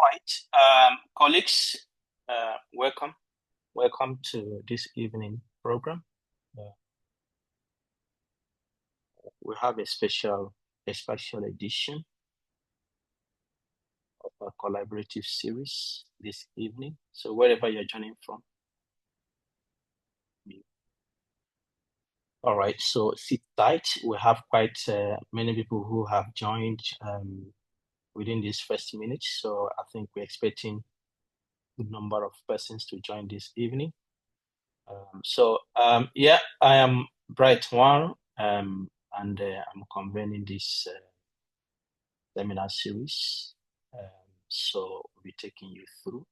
right, colleagues, welcome. Welcome to this evening program. We have a special edition of our collaborative series this evening. So wherever you're joining from. All right, so sit tight. We have quite many people who have joined within these first minutes. So I think we're expecting a good number of persons to join this evening. Yeah, I am Bright One, and I'm convening this seminar series. So we'll be taking you through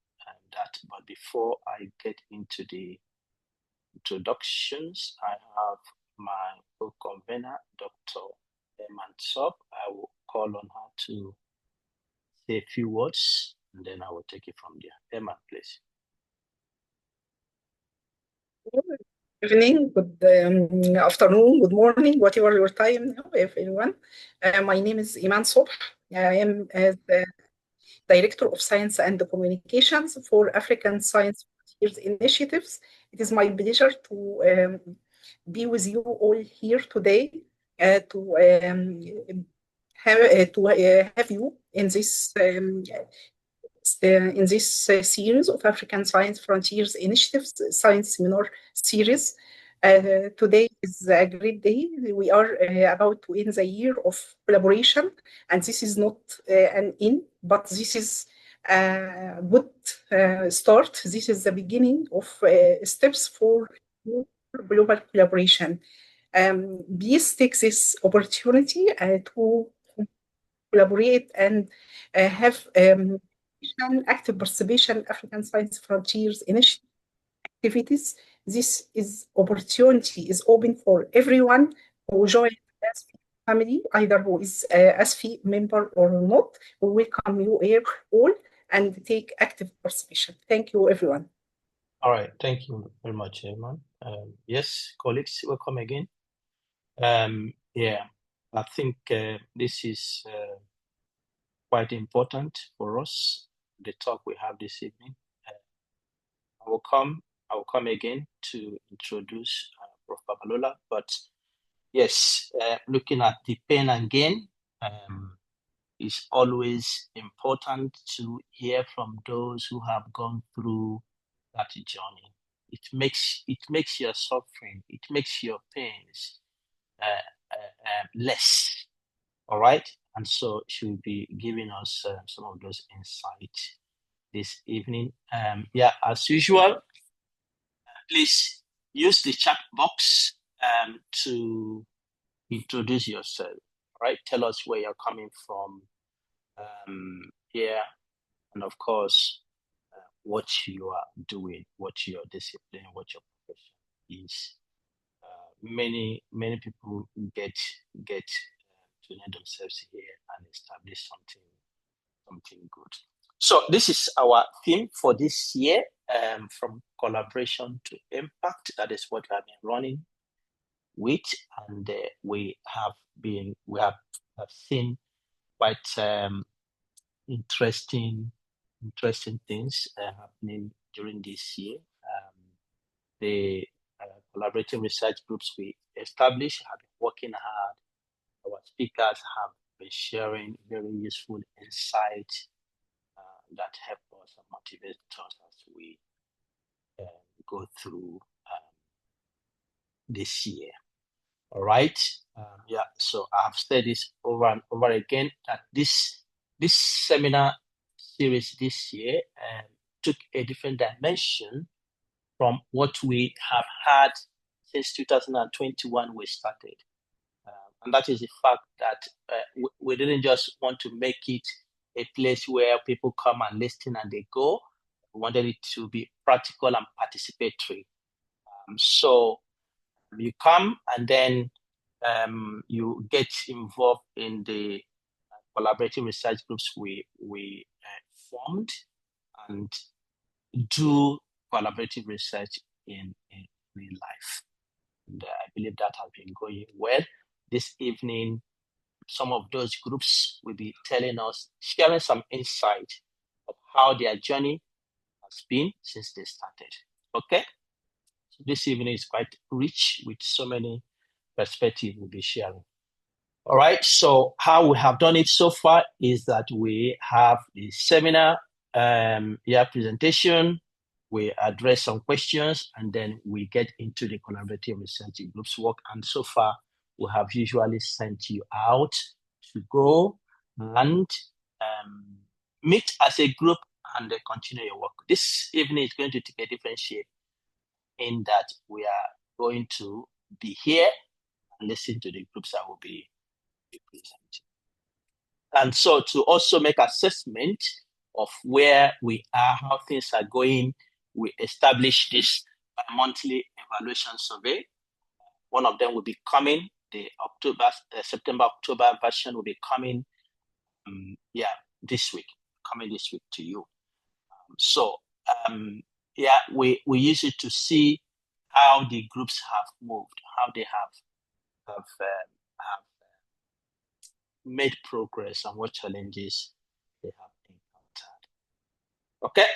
that. But before I get into the introductions, I have my co-convener, Dr. Mansop. I will call on her to say a few words, and then I will take it from there. Emma, please. Good evening, good afternoon, good morning, whatever your time now, everyone. My name is Iman Sobh. I am the Director of Science and Communications for African Science Frontiers Initiatives. It is my pleasure to be with you all here today to have you in this series of African Science Frontiers Initiatives Science Seminar Series. Today is a great day. We are about to end the year of collaboration, and this is not an end, but this is a good start. This is the beginning of steps for global collaboration. Please take this opportunity to collaborate and have active participation African Science Frontiers Initiative activities. This opportunity is open for everyone who joins the ASFI family, either who is a ASFI member or not. We welcome you here all and take active participation. Thank you, everyone. All right, thank you very much, Eman. Yes, colleagues, welcome again. Yeah, I think this is quite important for us, the talk we have this evening. I will come again to introduce Prof. Babalola, but yes, looking at the pain and gain, it's always important to hear from those who have gone through that journey. It makes your suffering, it makes your pains less. All right, and so she'll be giving us some of those insights this evening. Yeah, as usual, please use the chat box to introduce yourself. All right, tell us where you're coming from here, and of course, what you are doing, what your discipline, what your profession is. Many people get to know themselves here and establish something good. So this is our theme for this year, from collaboration to impact. That is what we have been running with, and we have seen quite interesting things happening during this year. The collaborative research groups we established have been working hard. Our speakers have been sharing very useful insights that help us and motivate us as we go through this year. All right. Yeah. So I've said this over and over again that this seminar series this year took a different dimension from what we have had since 2021 we started. And that is the fact that we didn't just want to make it a place where people come and listen and they go. We wanted it to be practical and participatory. So you come and then you get involved in the collaborative research groups we formed and do collaborative research in real life. And I believe that has been going well. This evening, some of those groups will be telling us, sharing some insight of how their journey has been since they started. Okay, so this evening is quite rich with so many perspectives we'll be sharing. All right, so how we have done it so far is that we have the seminar presentation, we address some questions, and then we get into the collaborative research groups work. And so far, we have usually sent you out to go and meet as a group and continue your work. This evening is going to take a different shape in that we are going to be here and listen to the groups that will be presenting. And so to also make assessment of where we are, how things are going, we establish this monthly evaluation survey. One of them will be coming, the September-October version will be coming, this week, to you. We use it to see how the groups have moved, how they have made progress, and what challenges they have encountered. Okay.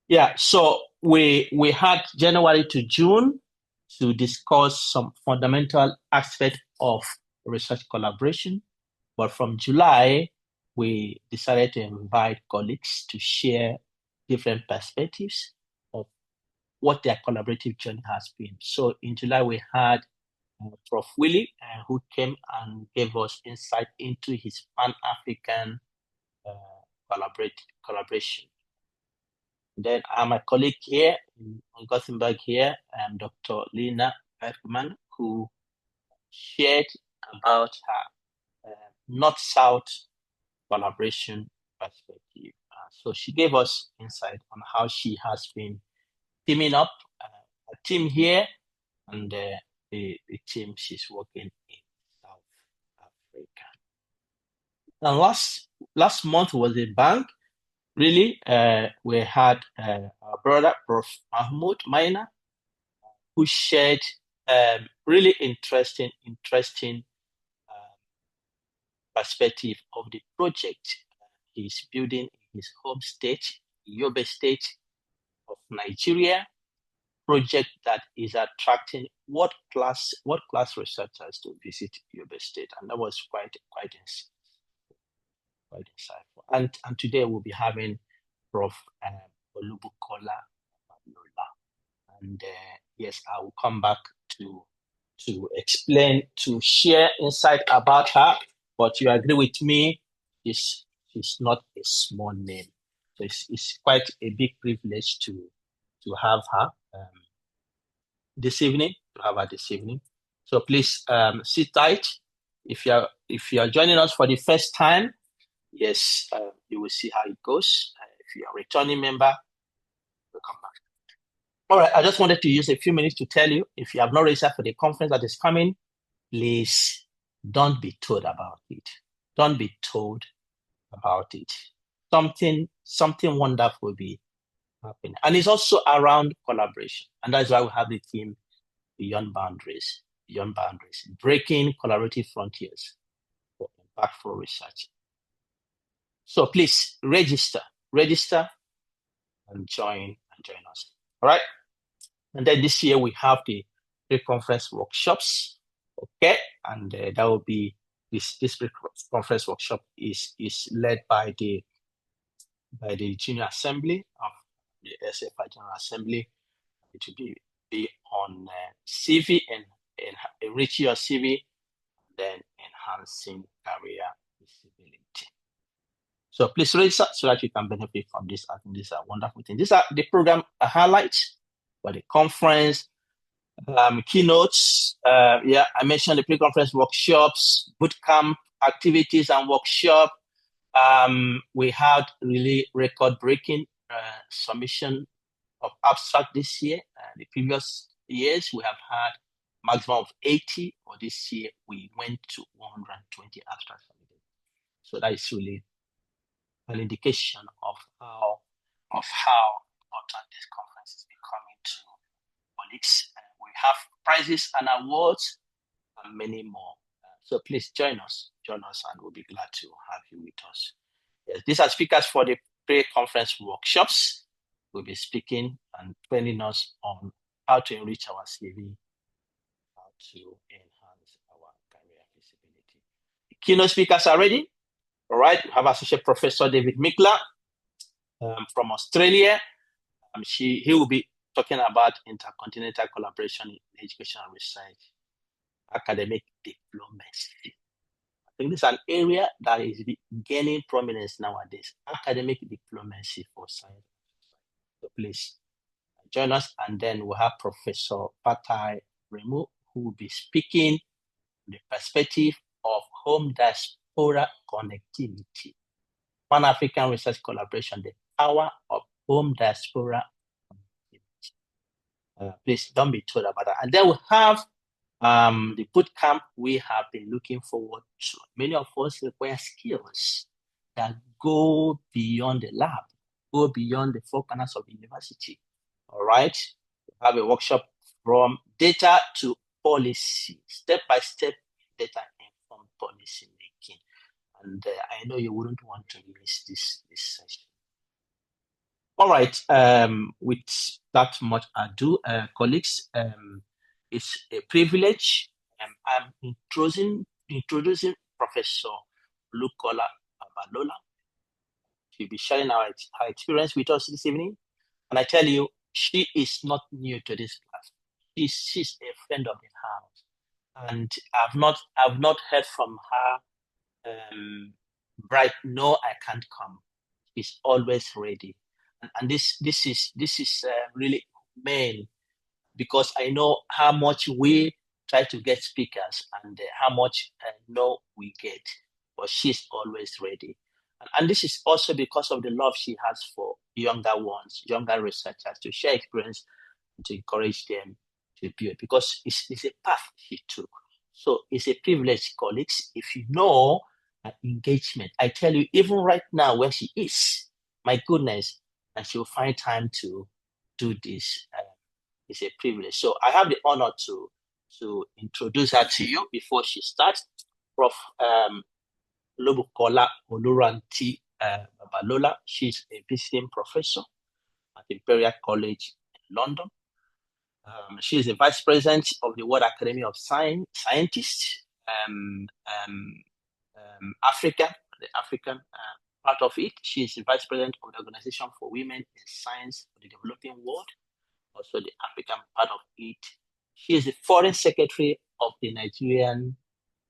Yeah, so we had January to June to discuss some fundamental aspects of research collaboration. But from July, we decided to invite colleagues to share different perspectives of what their collaborative journey has been. So in July, we had Prof. Willie, who came and gave us insight into his Pan-African collaboration. Then my colleague here in Gothenburg here, Dr. Lina Bergman, who shared about her North-South collaboration perspective. So she gave us insight on how she has been teaming up a team here and the team she's working in South Africa. And last month was a bang. Really, we had our brother, Prof. Mahmoud Maina, who shared really interesting perspective of the project he's building in his home state, Yobe State of Nigeria, project that is attracting world-class researchers to visit Yobe State, and that was quite insightful. And today we'll be having Prof. Olubukola Babalola, and yes, I will come back to explain, to share insight about her. But you agree with me, she's not a small name, so it's quite a big privilege to have her this evening. So please sit tight. If you are joining us for the first time, yes, you will see how it goes. If you are a returning member, we'll come back. All right, I just wanted to use a few minutes to tell you, if you have not registered for the conference that is coming, please don't be told about it. Don't be told about it. Something wonderful will be happening. And it's also around collaboration. And that's why we have the theme Beyond Boundaries, breaking collaborative frontiers for impactful research. So please register and join us. All right. And then this year we have the pre-conference workshops. Okay, and that will be this pre-conference workshop is led by the Junior Assembly of the ASFI General Assembly. It will be on CV and enrich your CV, then enhancing career visibility. So please register so that you can benefit from this. I think these are wonderful things. These are the program highlights for the conference, keynotes. I mentioned the pre-conference workshops, bootcamp activities and workshop. We had really record-breaking submission of abstract this year. The previous years we have had maximum of 80, or this year we went to 120 abstracts submitted. So that is really an indication of how important this conference is becoming to colleagues. We have prizes and awards and many more. So please join us, and we'll be glad to have you with us. Yes, these are speakers for the pre-conference workshops. We'll be speaking and training us on how to enrich our CV, how to enhance our career visibility. The keynote speakers are ready. All right, we have Associate Professor David Mikler from Australia. He will be talking about intercontinental collaboration in education and research, academic diplomacy. I think this is an area that is gaining prominence nowadays, academic diplomacy for science. So please join us, and then we'll have Professor Patai Remu, who will be speaking from the perspective of home diaspora connectivity, Pan-African research collaboration, the power of home diaspora connectivity. Please don't be told about that. And then we'll have the boot camp we have been looking forward to. Many of us require skills that go beyond the lab, go beyond the four corners of the university. All right. We have a workshop from data to policy, step-by-step data-informed policy making. And I know you wouldn't want to miss this session. All right. With that much ado, colleagues, it's a privilege. I'm introducing Professor Olubukola Babalola. She'll be sharing her experience with us this evening. And I tell you, she is not new to this class. She's a friend of the house. And I've not heard from her right, no, I can't come. She's always ready. And this is really main, because I know how much we try to get speakers and how much no we get, but she's always ready. And this is also because of the love she has for younger ones, younger researchers, to share experience and to encourage them to build, because it's a path she took. So it's a privilege, colleagues, if you know her engagement. I tell you, even right now where she is, my goodness, and she'll find time to do this. It's a privilege. So I have the honor to introduce her to you before she starts. Prof. Olubukola Oluranti Babalola. She's a visiting professor at Imperial College in London. She is the Vice President of the World Academy of Scientists, Africa, the African part of it. She is the Vice President of the Organization for Women in Science for the Developing World, also the African part of it. She is the Foreign Secretary of the Nigerian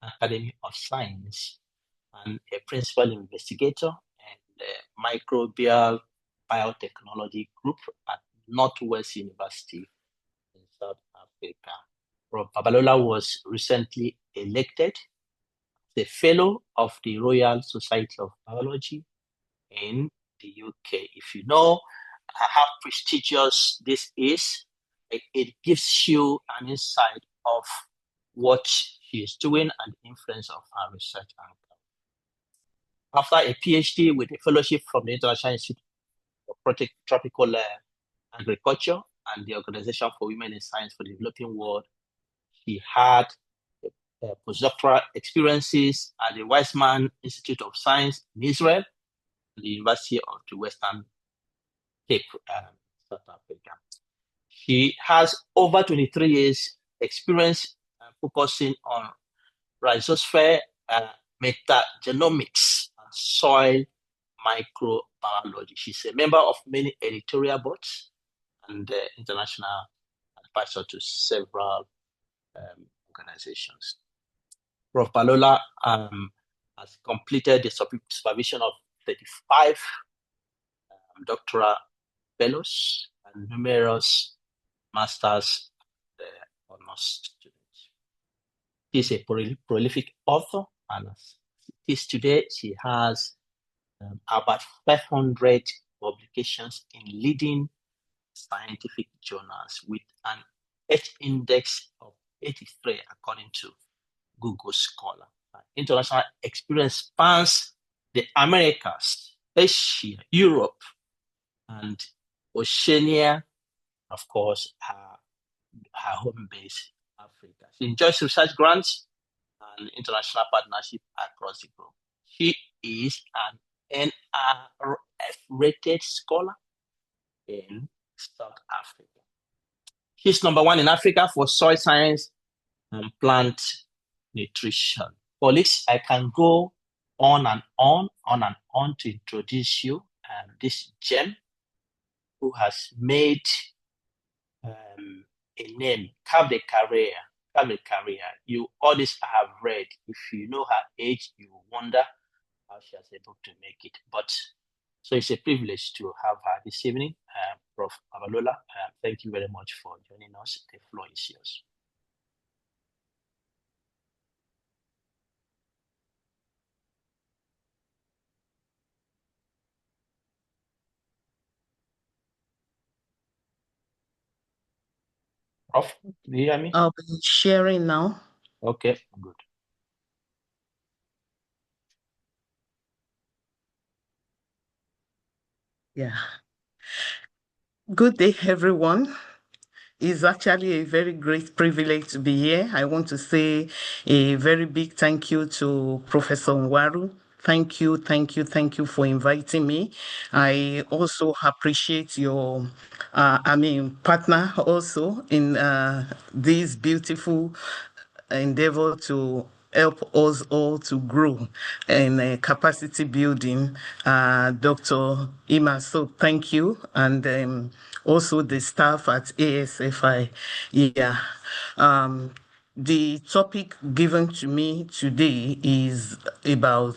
Academy of Science and a principal investigator in the Microbial Biotechnology Group at Northwest University in South Africa. Prof. Babalola was recently elected the Fellow of the Royal Society of Biology in the UK. If you know how prestigious this is, it gives you an insight of what she is doing and the influence of her research. After a PhD with a fellowship from the International Institute for Tropical Agriculture and the Organization for Women in Science for the Developing World, she had postdoctoral experiences at the Weizmann Institute of Science in Israel, the University of the Western Cape, South Africa. She has over 23 years experience focusing on rhizosphere metagenomics and soil microbiology. She's a member of many editorial boards and international advisor to several organizations. Prof. Babalola has completed the supervision of 35 doctoral fellows and numerous master's honors students. She's a prolific author, and as it is today, she has about 500 publications in leading scientific journals with an H index of 83 according to Google Scholar. International experience spans the Americas, Asia, Europe, and Oceania, of course, her home base, Africa. She enjoys research grants and international partnership across the globe. She is an F-rated scholar in South Africa. She's number one in Africa for soil science and plant nutrition. Colleagues, I can go on and on to introduce you this gem who has made a name, carved a career. You all this I have read. If you know her age, you wonder how she was able to make it. But so it's a privilege to have her this evening, Prof. Babalola. Thank you very much for joining us. The floor is yours. Prof, do you hear me? I'll be sharing now. Okay, good. Yeah. Good day, everyone. It's actually a very great privilege to be here. I want to say a very big thank you to Professor Nwaru. Thank you for inviting me. I also appreciate your, partner also in this beautiful endeavor to help us all to grow in capacity building, Dr. Ima. So thank you. And also the staff at ASFI. Yeah. The topic given to me today is about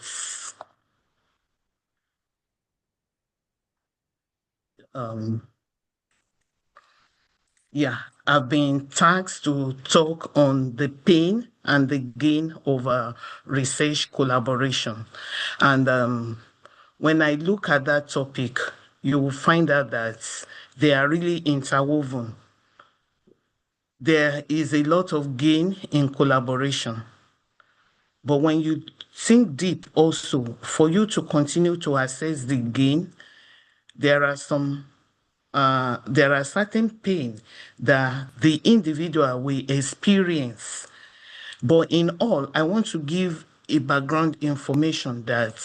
I've been tasked to talk on the pain and the gain of research collaboration. And when I look at that topic, you will find out that they are really interwoven. There is a lot of gain in collaboration. But when you think deep also, for you to continue to assess the gain, there are certain pain that the individual will experience. But in all, I want to give a background information that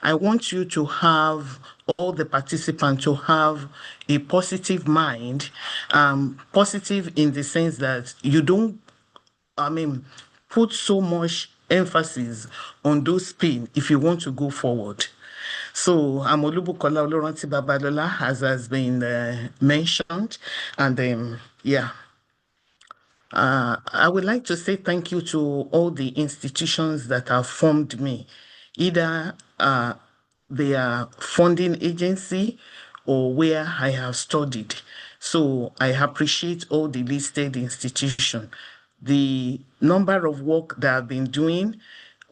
I want you to have, all the participants to have a positive mind, positive in the sense that you don't, put so much emphasis on those pain if you want to go forward. So I'm Olubukola Babalola, as has been mentioned, and I would like to say thank you to all the institutions that have formed me, either they are funding agency or where I have studied. So I appreciate all the listed institutions. The number of work that I've been doing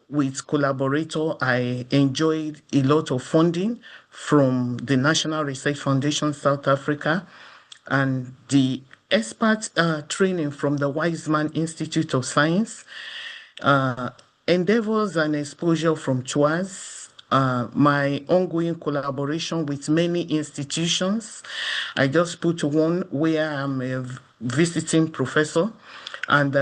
with collaborator, I enjoyed a lot of funding from the National Research Foundation South Africa and the expert training from the Wiseman Institute of Science, endeavors and exposure from TWAS, my ongoing collaboration with many institutions. I just put one where I'm a visiting professor, and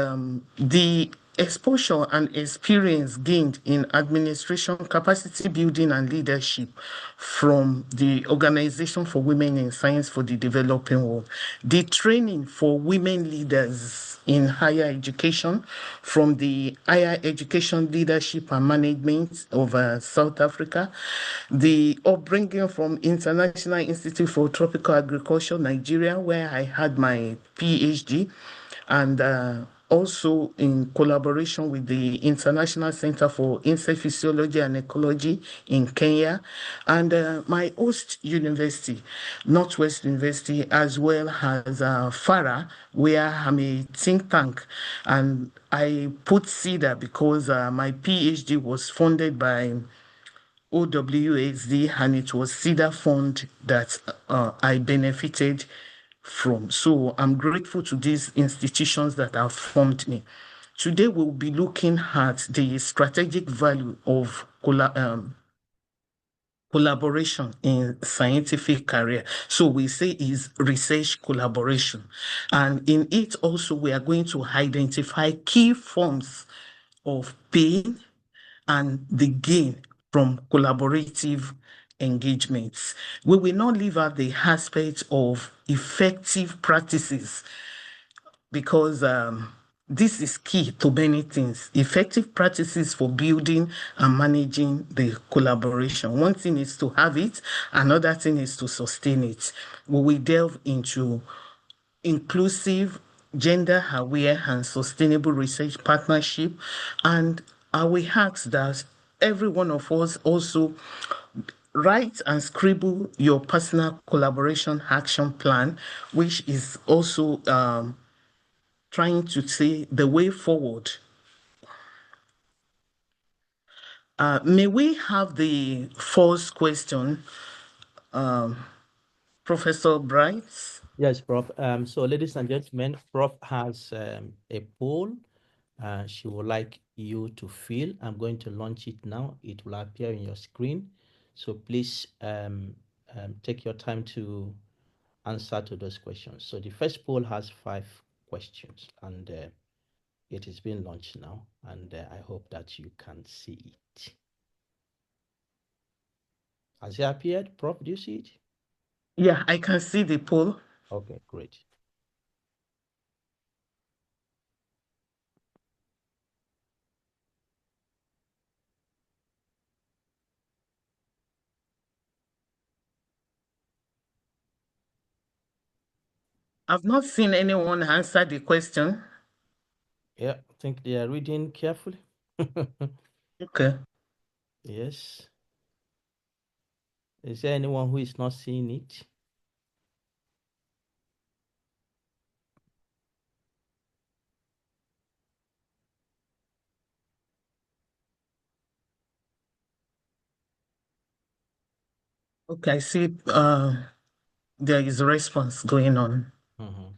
the exposure and experience gained in administration, capacity building, and leadership from the Organization for Women in Science for the Developing World, the training for women leaders in higher education from the Higher Education Leadership and Management of South Africa, the upbringing from International Institute for Tropical Agriculture, Nigeria, where I had my PhD, and also in collaboration with the International Center for Insect Physiology and Ecology in Kenya, and my host university, Northwest University, as well as FARA, where I'm a think tank. And I put CEDA because my PhD was funded by OWSD, and it was CEDA fund that I benefited from. So I'm grateful to these institutions that have formed me. Today we'll be looking at the strategic value of collaboration in scientific career. So we say is research collaboration. And in it also we are going to identify key forms of pain and the gain from collaborative engagements. We will not leave out the aspect of effective practices because this is key to many things. Effective practices for building and managing the collaboration. One thing is to have it, another thing is to sustain it. We will delve into inclusive, gender aware, and sustainable research partnership. And I will ask that every one of us also write and scribble your personal collaboration action plan, which is also trying to say the way forward. May we have the first question, Professor Bright? Yes, Prof. So, ladies and gentlemen, Prof has a poll she would like you to fill. I'm going to launch it now. It will appear in your screen. So please take your time to answer to those questions. So the first poll has 5 questions, and it is being launched now, and I hope that you can see it. Has it appeared? Prof, do you see it? Yeah, I can see the poll. Okay, great. I've not seen anyone answer the question. Yeah, I think they are reading carefully. Okay. Yes. Is there anyone who is not seeing it? Okay, I see there is a response going on. Mm-hmm.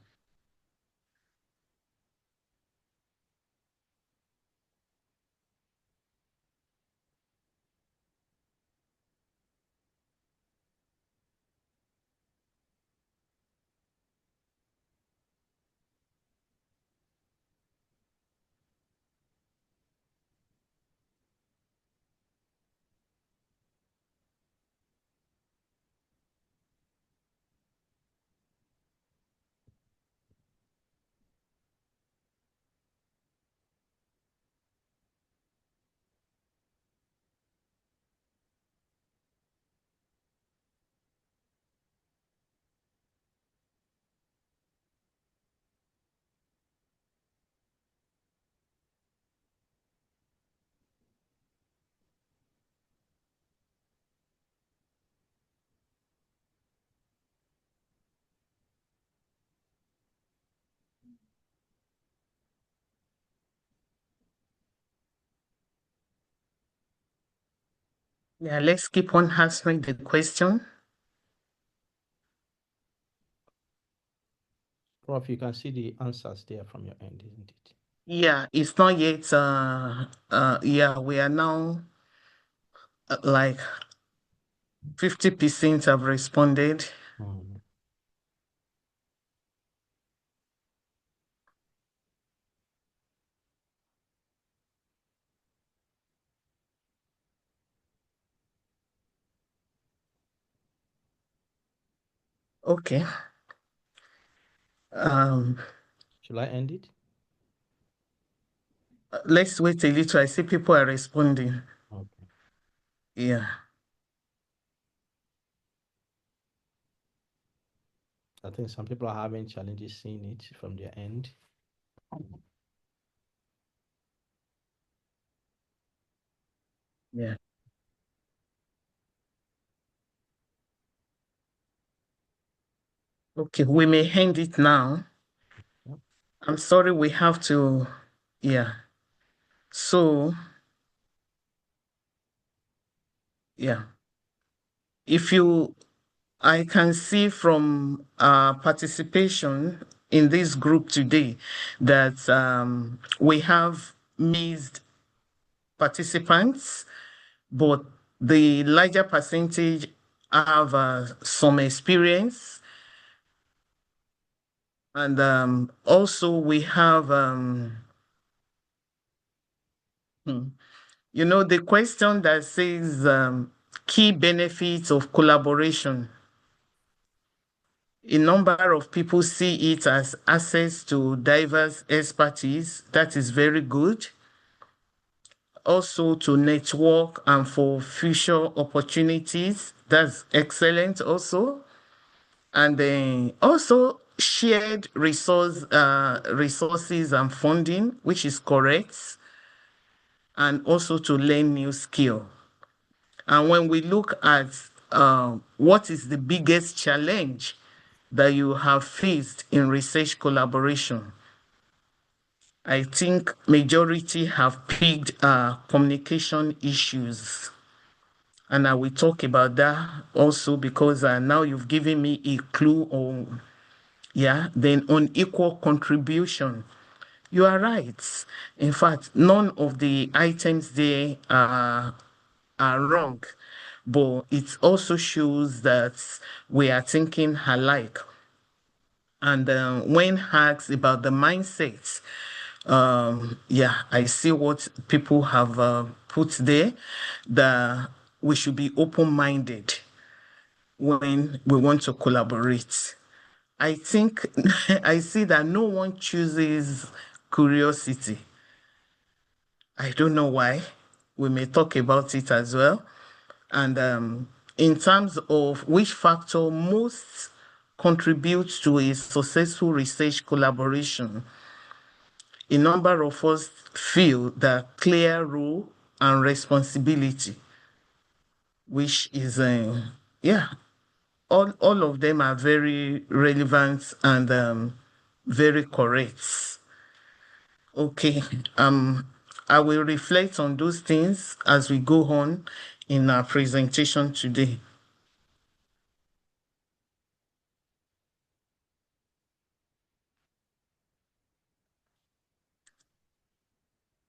Yeah, let's keep on answering the question. Prof, you can see the answers there from your end, isn't it? Yeah, it's not yet. Yeah, we are now like 50% have responded. Mm. Okay. Should I end it? Let's wait a little. I see people are responding. Okay. Yeah. I think some people are having challenges seeing it from their end. Yeah. Okay, we may end it now. Yep. I'm sorry, we have to, yeah. So, yeah. If you, I can see from participation in this group today that we have missed participants, but the larger percentage have some experience. And also we have, the question that says, Key benefits of collaboration. A number of people see it as access to diverse expertise. That is very good. Also to network and for future opportunities. That's excellent also. And then also shared resources and funding, which is correct. And also to learn new skill. And when we look at what is the biggest challenge that you have faced in research collaboration, I think majority have picked communication issues. And I will talk about that also because now you've given me a clue on, then unequal contribution. You are right. In fact, none of the items there are wrong, but it also shows that we are thinking alike. And when asked about the mindset, I see what people have put there, that we should be open-minded when we want to collaborate. I think I see that no one chooses curiosity. I don't know why. We may talk about it as well. And in terms of which factor most contributes to a successful research collaboration, a number of us feel that clear role and responsibility, which is, all of them are very relevant and very correct. Okay, I will reflect on those things as we go on in our presentation today.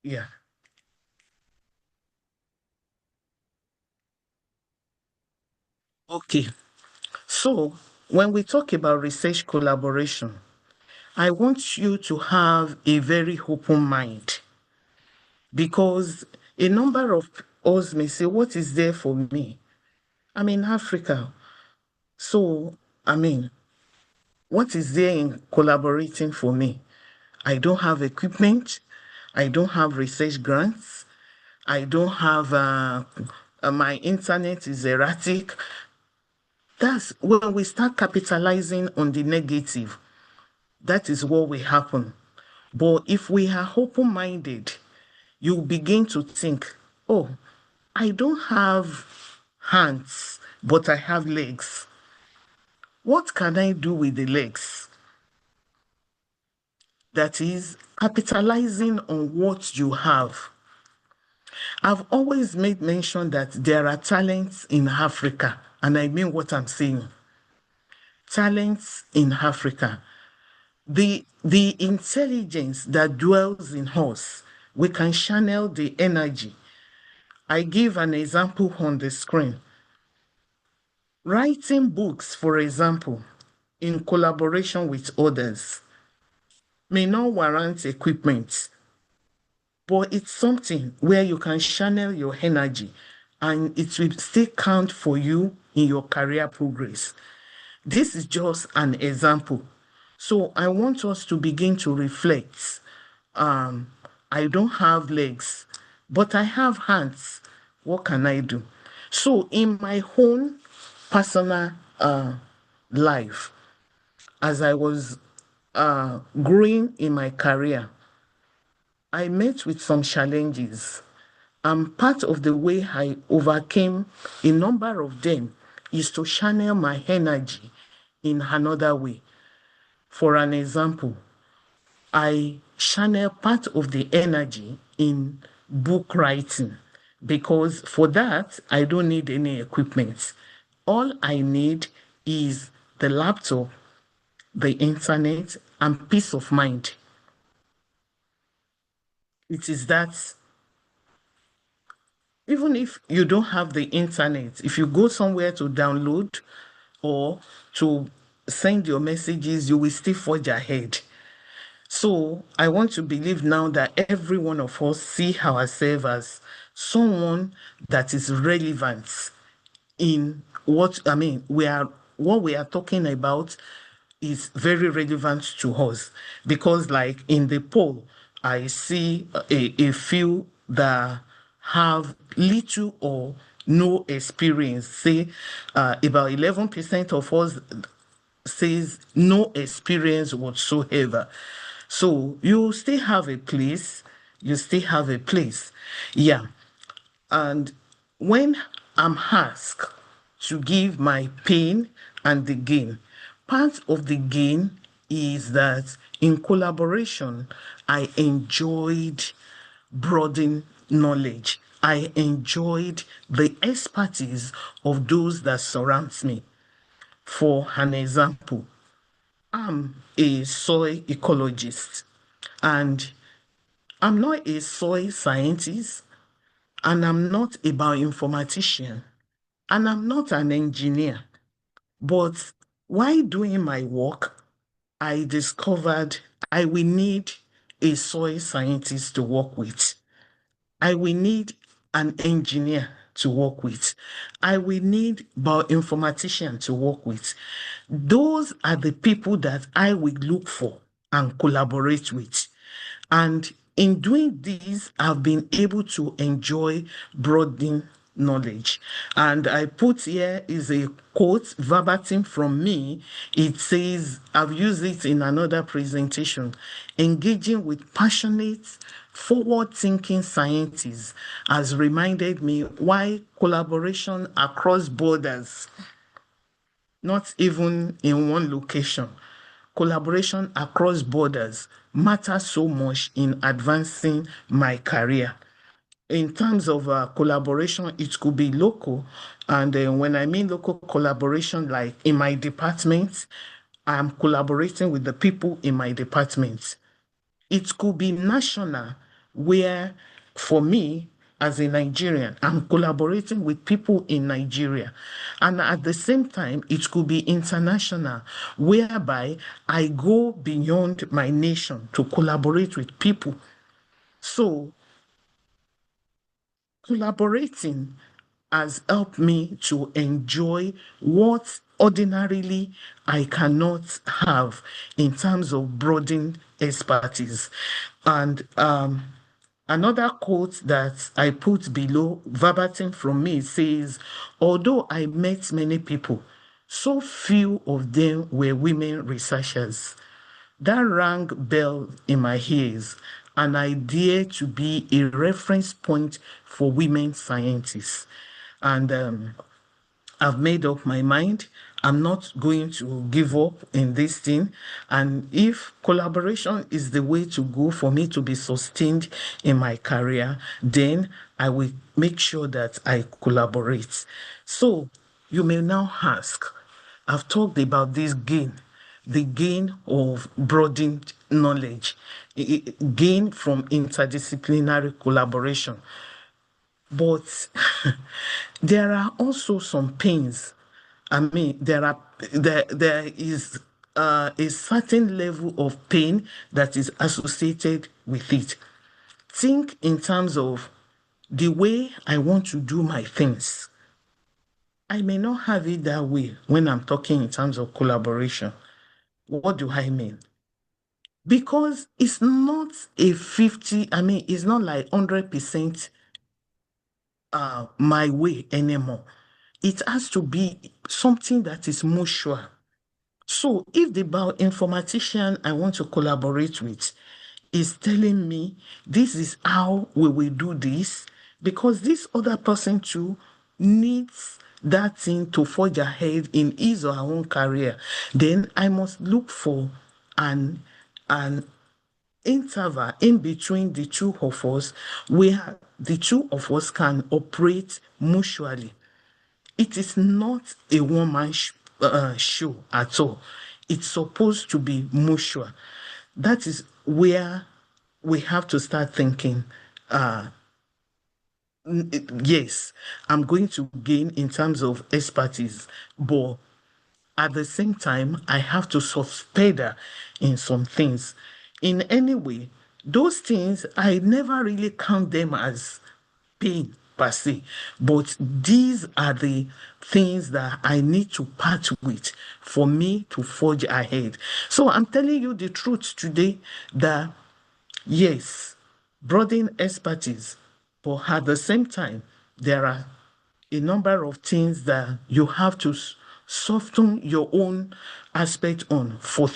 Yeah. Okay. So when we talk about research collaboration, I want you to have a very open mind, because a number of us may say, what is there for me? I'm in Africa. So, what is there in collaborating for me? I don't have equipment. I don't have research grants. I don't have, my internet is erratic. That's when we start capitalizing on the negative. That is what will happen. But if we are open-minded, you begin to think, oh, I don't have hands, but I have legs. What can I do with the legs? That is capitalizing on what you have. I've always made mention that there are talents in Africa, and I mean what I'm saying. Talents in Africa. The intelligence that dwells in us, we can channel the energy. I give an example on the screen. Writing books, for example, in collaboration with others, may not warrant equipment, but it's something where you can channel your energy and it will still count for you in your career progress. This is just an example. So I want us to begin to reflect. I don't have legs, but I have hands. What can I do? So in my own personal life, as I was growing in my career, I met with some challenges. And part of the way I overcame a number of them is to channel my energy in another way. For an example, I channel part of the energy in book writing, because for that, I don't need any equipment. All I need is the laptop, the internet, and peace of mind. It is that even if you don't have the internet, if you go somewhere to download or to send your messages, you will still forge ahead. So I want to believe now that every one of us see ourselves as someone that is relevant in what what we are talking about is very relevant to us, because like in the poll I see a few that have little or no experience, say about 11% of us says no experience whatsoever. So you still have a place, yeah. And when I'm asked to give my pain and the gain, part of the gain is that in collaboration, I enjoyed broadening knowledge. I enjoyed the expertise of those that surround me. For an example, I'm a soil ecologist, and I'm not a soil scientist, and I'm not a bioinformatician, and I'm not an engineer. But while doing my work, I discovered I will need a soil scientist to work with. I will need an engineer to work with. I will need bioinformatician to work with. Those are the people that I will look for and collaborate with. And in doing this, I've been able to enjoy broadening knowledge. And I put here is a quote verbatim from me. It says, I've used it in another presentation, engaging with passionate, forward-thinking scientists has reminded me why collaboration across borders, not even in one location, collaboration across borders matters so much in advancing my career. In terms of collaboration, it could be local. And when I mean local collaboration, like in my department, I'm collaborating with the people in my department. It could be national, where for me, as a Nigerian, I'm collaborating with people in Nigeria. And at the same time, it could be international, whereby I go beyond my nation to collaborate with people. So collaborating has helped me to enjoy what ordinarily I cannot have in terms of broadening expertise. And another quote that I put below, verbatim from me, says, although I met many people, so few of them were women researchers. That rang bell in my ears, and I dare to be a reference point for women scientists. And I've made up my mind. I'm not going to give up in this thing. And if collaboration is the way to go for me to be sustained in my career, then I will make sure that I collaborate. So you may now ask, I've talked about this gain, the gain of broadened knowledge, gain from interdisciplinary collaboration. But there are also some pains. I mean, there is a certain level of pain that is associated with it. Think in terms of the way I want to do my things. I may not have it that way when I'm talking in terms of collaboration. What do I mean? Because it's not a 50, it's not like 100% my way anymore. It has to be something that is mutual. So if the bioinformatician I want to collaborate with is telling me this is how we will do this, because this other person too needs that thing to forge ahead in his or her own career, then I must look for an interval in between the two of us where the two of us can operate mutually. It is not a one-man show at all. It's supposed to be mutual. That is where we have to start thinking, yes, I'm going to gain in terms of expertise, but at the same time, I have to suspend in some things. In any way, those things, I never really count them as pain. per se, but these are the things that I need to part with for me to forge ahead. So I'm telling you the truth today that yes, broaden expertise, but at the same time, there are a number of things that you have to soften your own aspect on for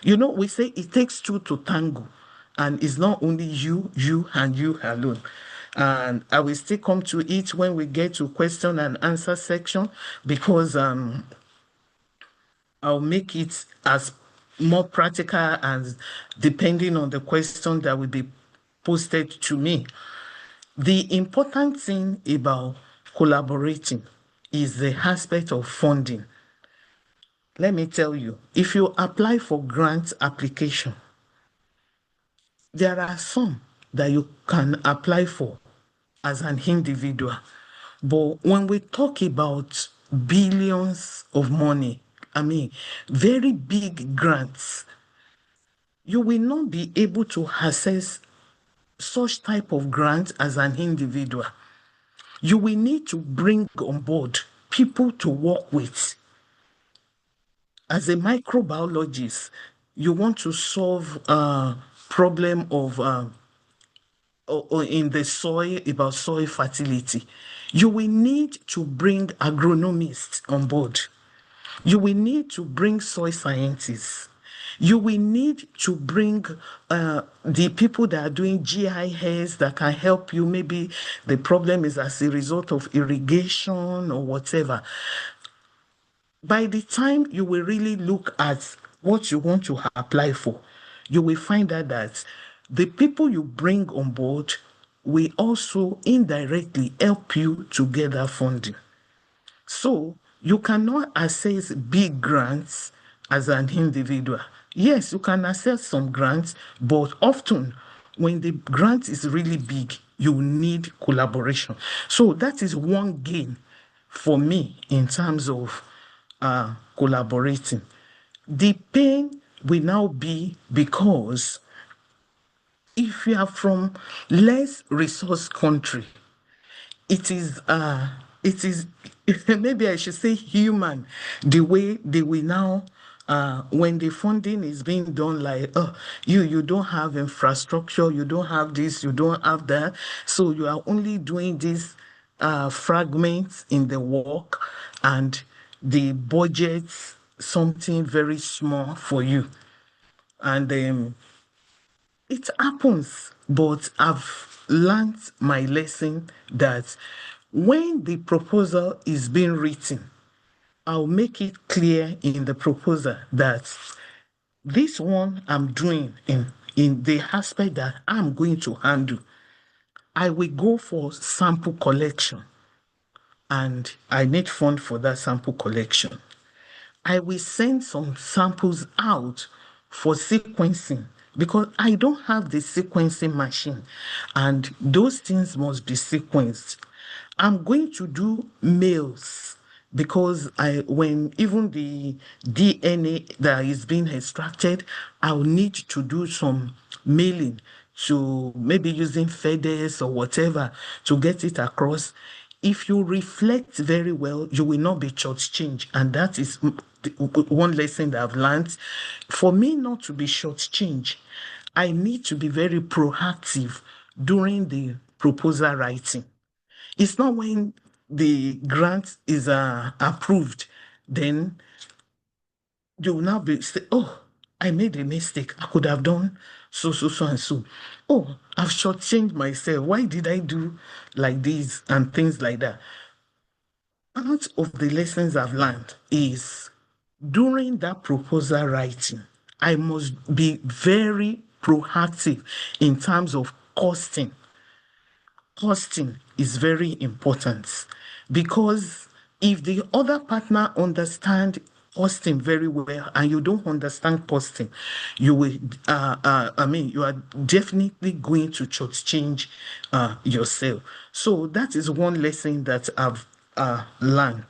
we say it takes two to tango, and it's not only you and you alone. And I will still come to it when we get to question and answer section, because I'll make it as more practical and depending on the question that will be posted to me. The important thing about collaborating is the aspect of funding. Let me tell you, if you apply for grant application, there are some that you can apply for as an individual. But when we talk about billions of money, I mean, very big grants, you will not be able to access such type of grant as an individual. You will need to bring on board people to work with. As a microbiologist, you want to solve a problem of or in the soil, about soil fertility. You will need to bring agronomists on board. You will need to bring soil scientists. You will need to bring the people that are doing GIS that can help you. Maybe the problem is as a result of irrigation or whatever. By the time you will really look at what you want to apply for, you will find out that the people you bring on board will also indirectly help you to get that funding. So you cannot access big grants as an individual. Yes, you can access some grants, but often when the grant is really big, you need collaboration. So that is one gain for me in terms of collaborating. The pain will now be because if you are from less resource country, it is maybe I should say human, the way they will now when the funding is being done, like, oh, you don't have infrastructure, you don't have this, you don't have that, so you are only doing this fragments in the work, and the budget something very small for you. And it happens, but I've learned my lesson that when the proposal is being written, I'll make it clear in the proposal that this one I'm doing in the aspect that I'm going to handle. I will go for sample collection, and I need fund for that sample collection. I will send some samples out for sequencing because I don't have the sequencing machine, and those things must be sequenced. I'm going to do mails because when even the DNA that is being extracted, I'll need to do some mailing to maybe using FedEx or whatever to get it across. If you reflect very well, you will not be shortchanged. And that is one lesson that I've learned. For me not to be shortchanged, I need to be very proactive during the proposal writing. It's not when the grant is approved, then you will now be say, oh, I made a mistake. I could have done so, so, so, and so. Oh, I've shortchanged myself. Why did I do like this and things like that? Part of the lessons I've learned is during that proposal writing, I must be very proactive in terms of costing. Costing is very important because if the other partner understand costing very well and you don't understand costing, you will you are definitely going to shortchange yourself. So that is one lesson that I've learned.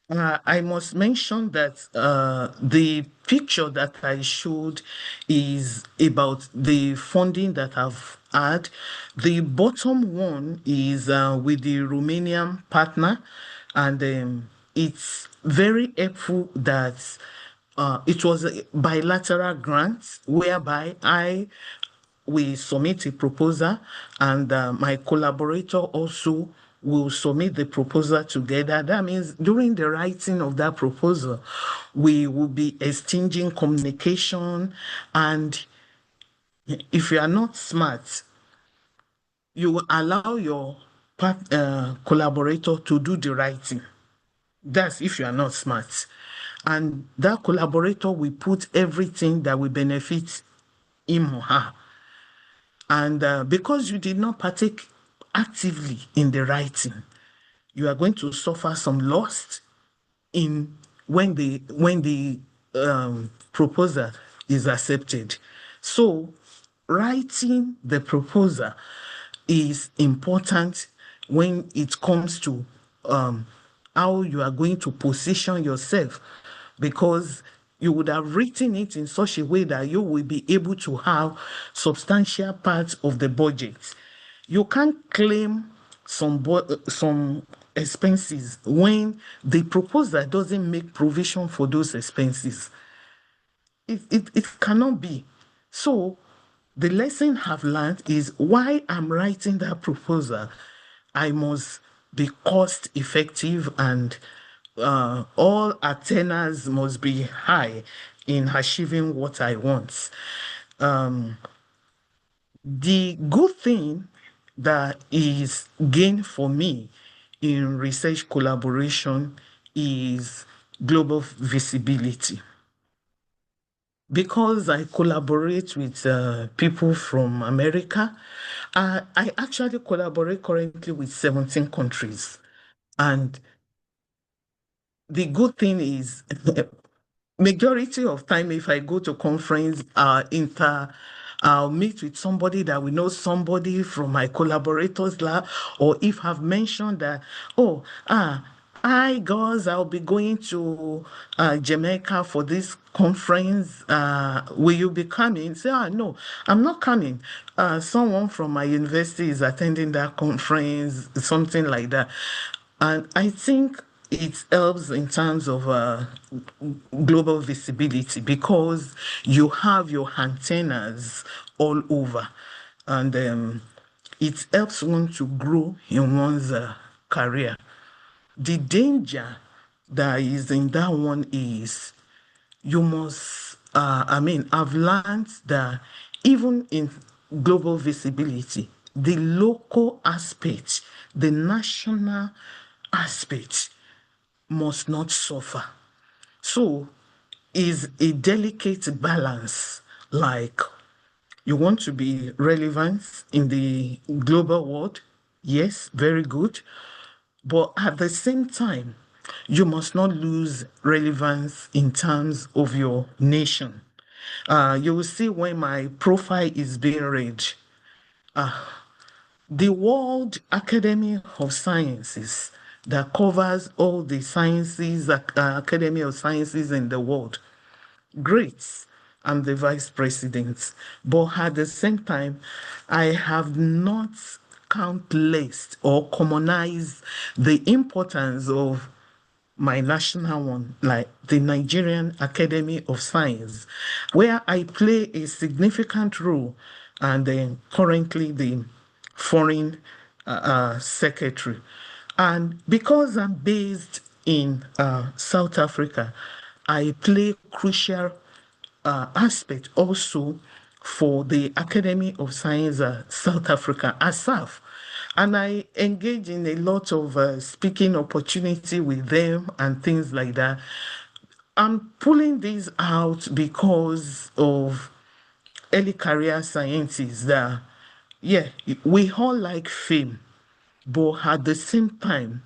I must mention that the picture that I showed is about the funding that I've add. The bottom one is with the Romanian partner, and it's very helpful that it was a bilateral grant whereby we submit a proposal, and my collaborator also will submit the proposal together. That means during the writing of that proposal, we will be exchanging communication, and if you are not smart, you will allow your collaborator to do the writing. That's if you are not smart. And that collaborator will put everything that will benefit him or her. And because you did not partake actively in the writing, you are going to suffer some loss in when the proposal is accepted. So writing the proposal is important when it comes to how you are going to position yourself, because you would have written it in such a way that you will be able to have substantial parts of the budget. You can't claim some expenses when the proposal doesn't make provision for those expenses. It cannot be. So the lesson I've learned is why I'm writing that proposal, I must be cost effective, and all attainers must be high in achieving what I want. The good thing that is gained for me in research collaboration is global visibility. Because I collaborate with people from America, I actually collaborate currently with 17 countries. And the good thing is, majority of time, if I go to conference, I'll meet with somebody that we know somebody from my collaborators lab, or if I've mentioned that, oh, hi guys, I'll be going to Jamaica for this conference. Will you be coming? Say, no, I'm not coming. Someone from my university is attending that conference, something like that. And I think it helps in terms of global visibility, because you have your antennas all over, and it helps one to grow in one's career. The danger that is in that one is you must, I've learned that even in global visibility, the local aspect, the national aspect must not suffer. So is a delicate balance. Like, you want to be relevant in the global world, yes, very good. But at the same time, you must not lose relevance in terms of your nation. You will see when my profile is being read, the World Academy of Sciences that covers all the sciences, Academy of Sciences in the world. Great. I'm the vice president. But at the same time, I have not countless or commonized the importance of my national one, like the Nigerian Academy of Science, where I play a significant role, and then currently the foreign secretary. And because I'm based in South Africa, I play crucial aspect also for the Academy of Science South Africa, ASAF. And I engage in a lot of speaking opportunity with them and things like that. I'm pulling this out because of early career scientists that, yeah, we all like fame, but at the same time,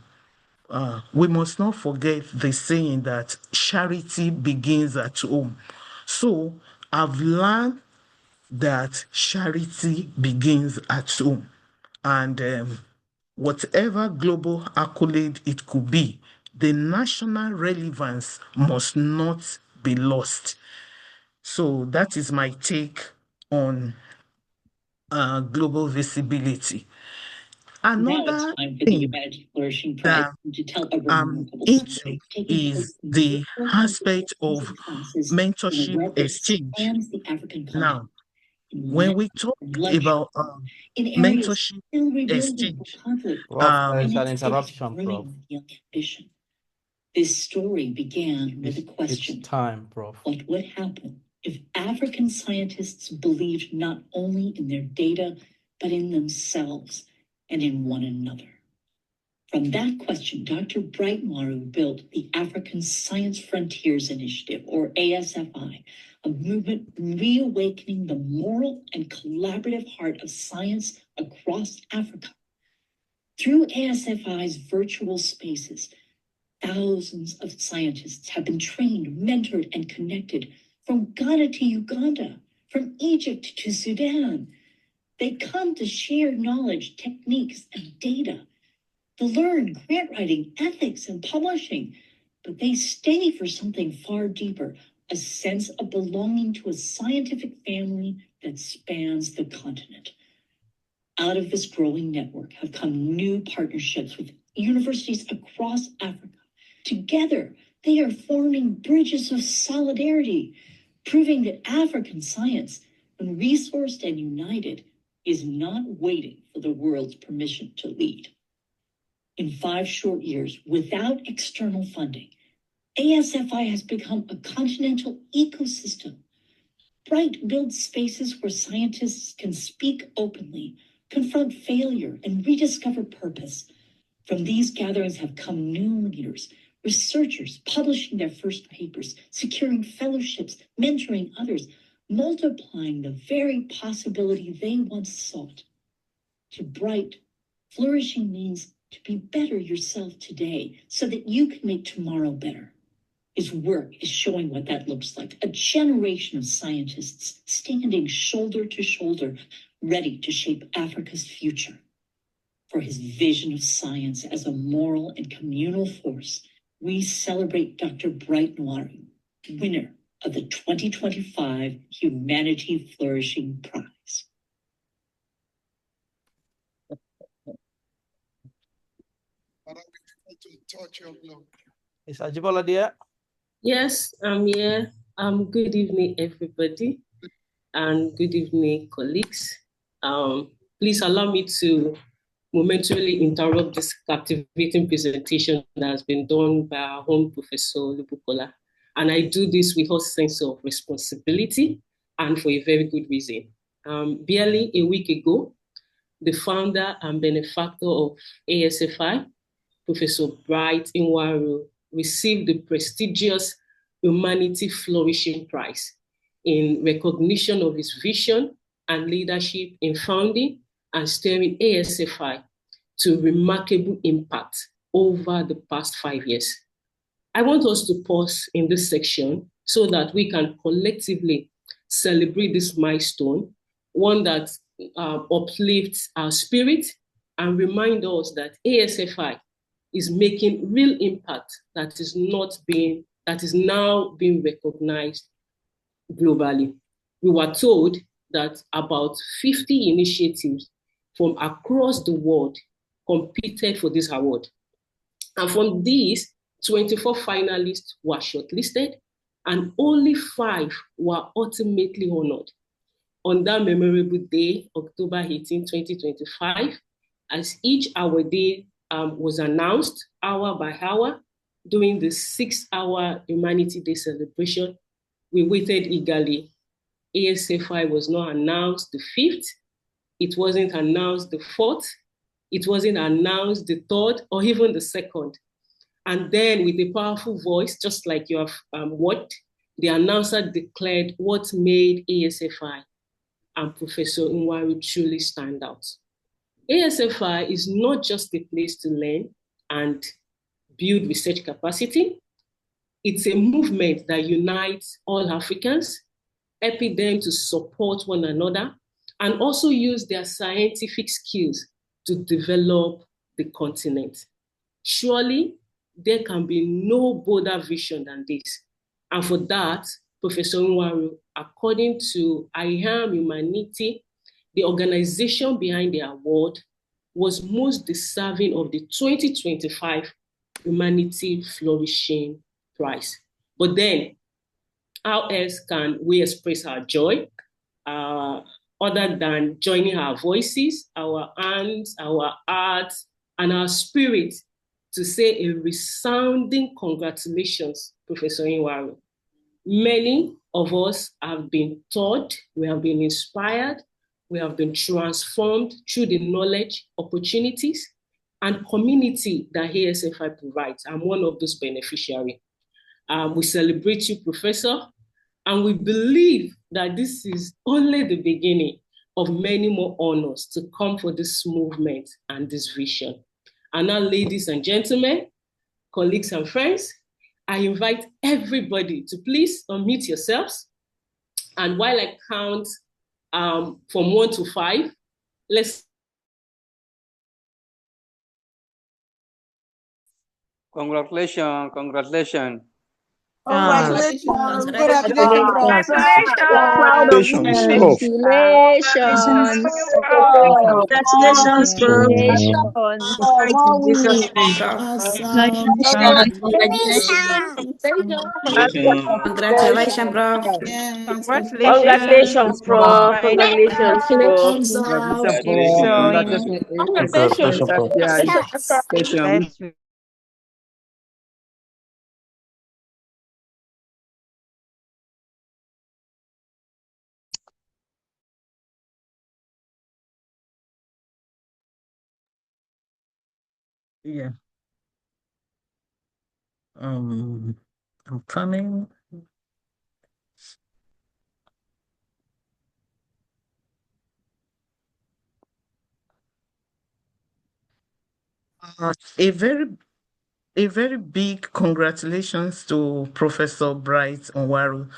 we must not forget the saying that charity begins at home. So I've learned that charity begins at home. And whatever global accolade it could be, the national relevance must not be lost. So that is my take on global visibility. Another thing that I'm into is the aspect of mentorship exchange. Now, when we talk about mentorship exchange, Prof, there is an interruption, Prof. This story began with the question, it's time, Prof. What would happen if African scientists believed not only in their data, but in themselves and in one another? From that question, Dr. Breitmaru built the African Science Frontiers Initiative, or ASFI, a movement reawakening the moral and collaborative heart of science across Africa. Through ASFI's virtual spaces, thousands of scientists have been trained, mentored, and connected from Ghana to Uganda, from Egypt to Sudan. They come to share knowledge, techniques, and data, to learn grant writing, ethics, and publishing. But they stay for something far deeper, a sense of belonging to a scientific family that spans the continent. Out of this growing network have come new partnerships with universities across Africa. Together, they are forming bridges of solidarity, proving that African science, when resourced and united, is not waiting for the world's permission to lead. In 5 short years, without external funding, ASFI has become a continental ecosystem. Bright builds spaces where scientists can speak openly, confront failure, and rediscover purpose. From these gatherings have come new leaders, researchers publishing their first papers, securing fellowships, mentoring others, multiplying the very possibility they once sought. To Bright, flourishing means to be better yourself today so that you can make tomorrow better. His work is showing what that looks like. A generation of scientists standing shoulder to shoulder, ready to shape Africa's future. For his vision of science as a moral and communal force, we celebrate Dr. Breitmaru, winner of the 2025 Humanity Flourishing Prize. Is Ajibola there? Yes, I'm here. Good evening, everybody, and good evening, colleagues. Please allow me to momentarily interrupt this captivating presentation that has been done by our own Professor Olubukola. And I do this with a sense of responsibility and for a very good reason. Barely a week ago, the founder and benefactor of ASFI, Professor Bright Nwaru, received the prestigious Humanity Flourishing Prize in recognition of his vision and leadership in founding and steering ASFI to remarkable impact over the past 5 years. I want us to pause in this section so that we can collectively celebrate this milestone, one that uplifts our spirit and remind us that ASFI is making real impact that is now being recognized globally. We were told that about 50 initiatives from across the world competed for this award. And from these, 24 finalists were shortlisted and only 5 were ultimately honored. On that memorable day, October 18, 2025, as each awardee was announced hour by hour during the 6-hour Humanity Day celebration, we waited eagerly. ASFI was not announced the 5th, it wasn't announced the 4th, it wasn't announced the 3rd or even the 2nd. And then with a powerful voice, just like you have watched, the announcer declared what made ASFI and Professor Nwaru truly stand out. ASFI is not just a place to learn and build research capacity. It's a movement that unites all Africans, helping them to support one another and also use their scientific skills to develop the continent. Surely, there can be no bolder vision than this. And for that, Professor Nwaru, according to I Am Humanity, the organization behind the award was most deserving of the 2025 Humanity Flourishing Prize. But then, how else can we express our joy other than joining our voices, our hands, our hearts, and our spirit to say a resounding congratulations, Professor Inwaru. Many of us have been taught, we have been inspired, we have been transformed through the knowledge, opportunities, and community that ASFI provides. I'm one of those beneficiaries. We celebrate you, Professor, and we believe that this is only the beginning of many more honors to come for this movement and this vision. And now, ladies and gentlemen, colleagues and friends, I invite everybody to please unmute yourselves. And while I count from 1 to 5, let's. Congratulations, congratulations. Congratulations. Congratulations, Prof. Congratulations, Prof. Congratulations, Prof. More Jesus' winning. name. Congratulations. Prof. Congratulations, Prof. Congratulations, Prof. Congratulations, Congratulations. Congratulations. Yeah. I'm coming. A very big congratulations to Professor Bright Onwaru.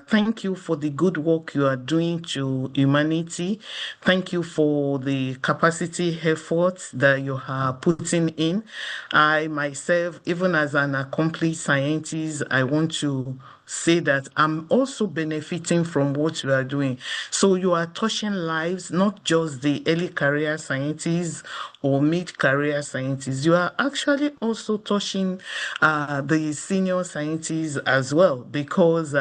Thank you for the good work you are doing to humanity. Thank you for the capacity efforts that you are putting in. I myself, even as an accomplished scientist, I want to say that I'm also benefiting from what you are doing. So you are touching lives, not just the early career scientists or mid-career scientists. You are actually also touching the senior scientists as well, because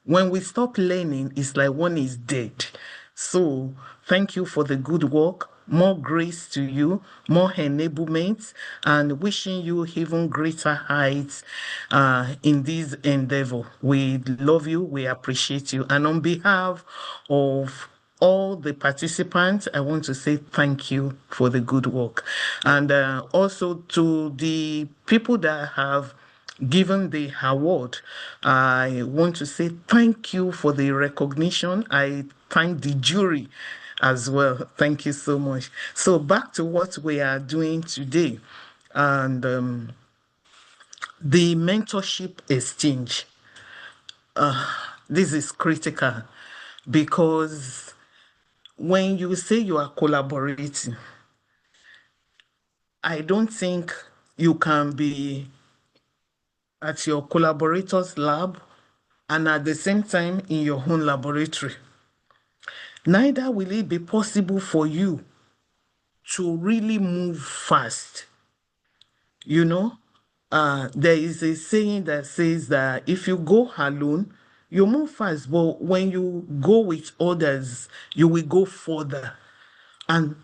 when we stop learning, it's like one is dead. So thank you for the good work. More grace to you, more enablement, and wishing you even greater heights in this endeavor. We love you, we appreciate you. And on behalf of all the participants, I want to say thank you for the good work. And also to the people that have given the award, I want to say thank you for the recognition. I thank the jury as well. Thank you so much. So back to what we are doing today, and the mentorship exchange. This is critical, because when you say you are collaborating, I don't think you can be at your collaborator's lab and at the same time in your own laboratory. Neither will it be possible for you to really move fast. You know, there is a saying that says that if you go alone, you move fast, but when you go with others, you will go further. And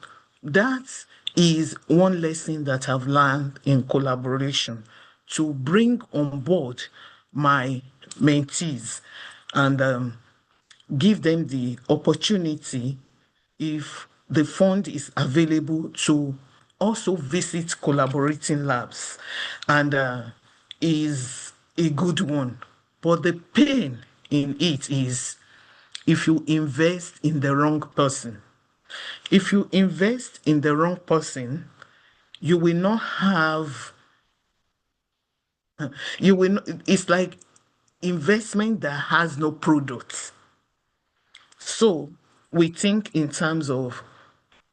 that is one lesson that I've learned in collaboration, to bring on board my mentees and give them the opportunity, if the fund is available, to also visit collaborating labs, and is a good one. But the pain in it is if you invest in the wrong person. If you invest in the wrong person, you will not have, you will not, it's like investment that has no product. So we think in terms of,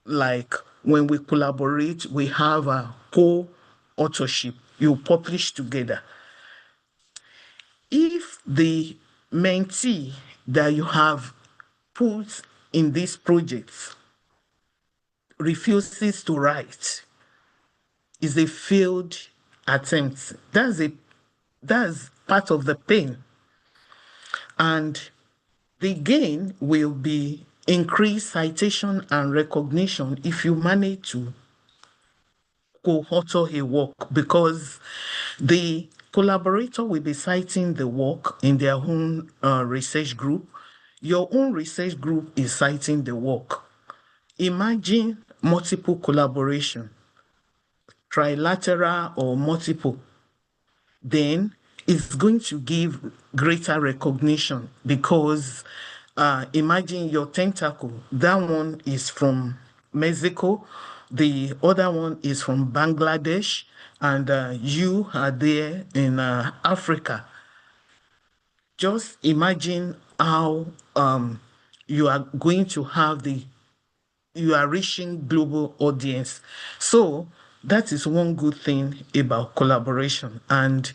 like, when we collaborate, we have a co-authorship. You publish together. If the mentee that you have put in these projects refuses to write is a failed attempt. That's part of the pain. And the gain will be increased citation and recognition if you manage to co-author a work, because the collaborator will be citing the work in their own research group. Your own research group is citing the work. Imagine multiple collaboration, trilateral or multiple, then it's going to give greater recognition, because imagine your tentacle, that one is from Mexico, the other one is from Bangladesh, and you are there in Africa. Just imagine how you are going to have you are reaching global audience. So that is one good thing about collaboration. And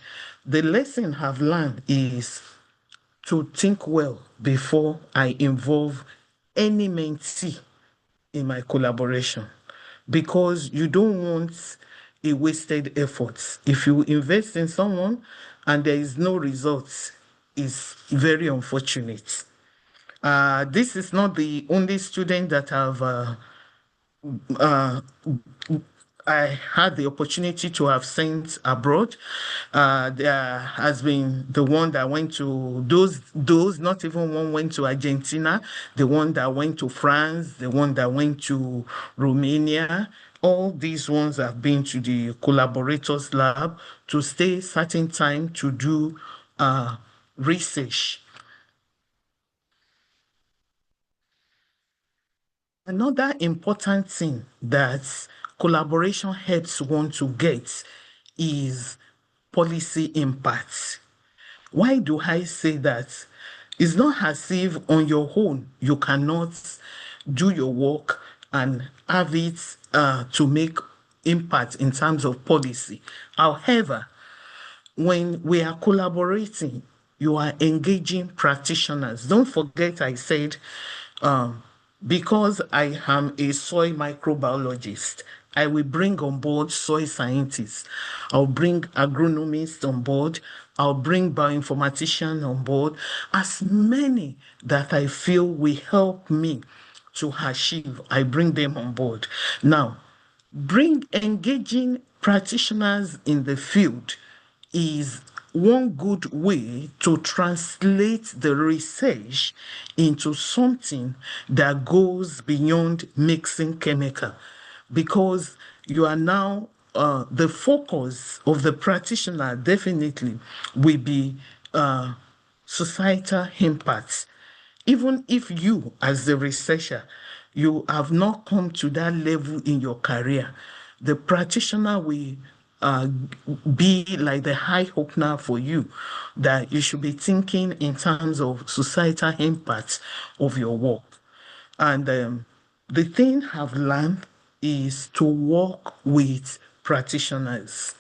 the lesson I've learned is to think well before I involve any mentee in my collaboration, because you don't want a wasted effort. If you invest in someone and there is no results, it's very unfortunate. This is not the only student that I had the opportunity to have sent abroad. There has been the one that went to those, not even one went to Argentina, the one that went to France, the one that went to Romania. All these ones have been to the collaborators lab to stay certain time to do research. Another important thing that collaboration helps one to get is policy impact. Why do I say that? It's not as if on your own you cannot do your work and have it to make impact in terms of policy. However, when we are collaborating, you are engaging practitioners. Don't forget I said, because I am a soil microbiologist, I will bring on board soil scientists. I'll bring agronomists on board. I'll bring bioinformaticians on board. As many that I feel will help me to achieve, I bring them on board. Now, engaging practitioners in the field is one good way to translate the research into something that goes beyond mixing chemical, because you are now the focus of the practitioner definitely will be societal impact. Even if you, as the researcher, you have not come to that level in your career, the practitioner will be like the high opener for you, that you should be thinking in terms of societal impact of your work. And the thing I've learned is to work with practitioners.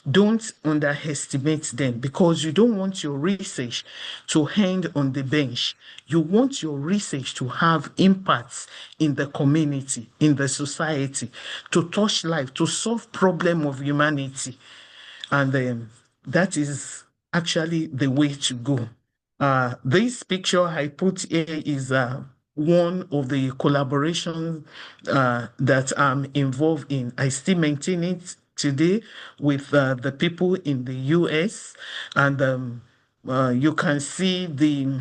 Don't underestimate them, because you don't want your research to end on the bench. You want your research to have impacts in the community, in the society, to touch life, to solve problem of humanity. And that is actually the way to go. This picture I put here is one of the collaborations that I'm involved in. I still maintain it today with the people in the US, and you can see the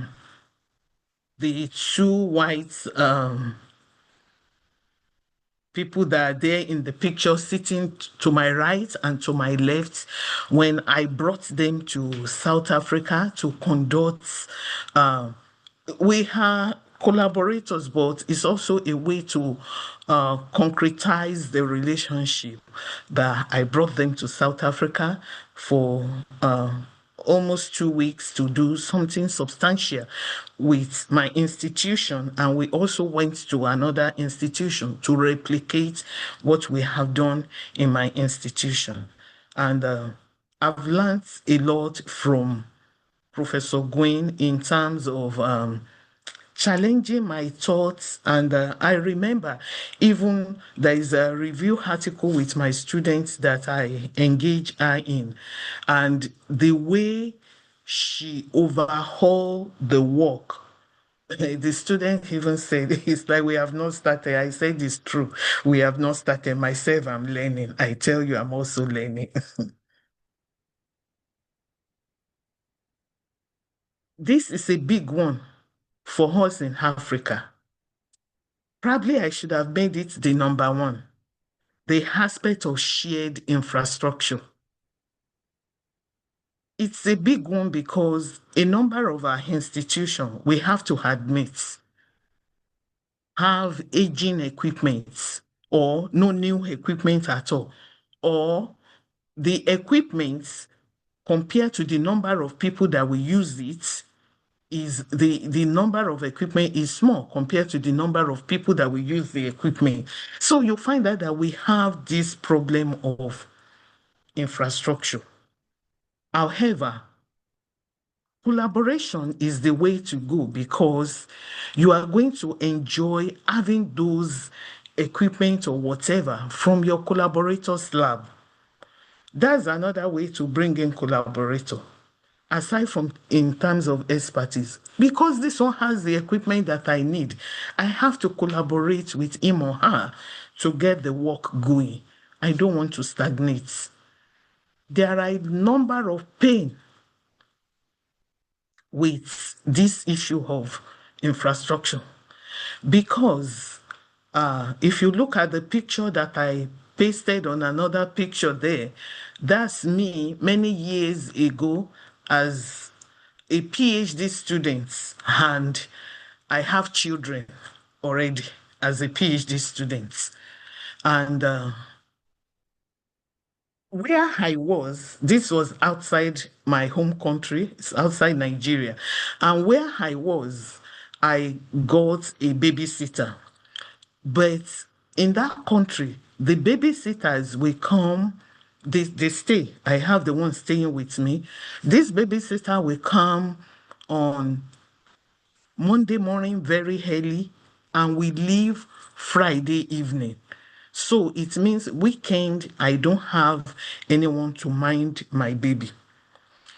two white people that are there in the picture sitting to my right and to my left when I brought them to South Africa to conduct. We are collaborators, but it's also a way to concretize the relationship that I brought them to South Africa for almost 2 weeks to do something substantial with my institution, and we also went to another institution to replicate what we have done in my institution. And I've learned a lot from Professor Gwyn in terms of challenging my thoughts. And I remember even there is a review article with my students that I engage her in, and the way she overhauled the work. The student even said, it's like, we have not started. I said, it's true. We have not started. Myself, I'm learning. I tell you, I'm also learning. This is a big one for us in Africa. Probably I should have made it the number one. The aspect of shared infrastructure. It's a big one because a number of our institutions, we have to admit, have aging equipment or no new equipment at all, or the equipment compared to the number of people that will use it is the number of equipment is small compared to the number of people that will use the equipment. So you find out that we have this problem of infrastructure. However, collaboration is the way to go because you are going to enjoy having those equipment or whatever from your collaborator's lab. That's another way to bring in collaborator, aside from in terms of expertise. Because this one has the equipment that I need, I have to collaborate with him or her to get the work going. I don't want to stagnate. There are a number of pain with this issue of infrastructure because if you look at the picture that I pasted on another picture there, that's me many years ago as a PhD student, and I have children already as a PhD student. And where I was, this was outside my home country, it's outside Nigeria. And where I was, I got a babysitter. But in that country, the babysitters will come, they stay. I have the one staying with me. This babysitter will come on Monday morning very early and we leave Friday evening. So it means weekend, I don't have anyone to mind my baby.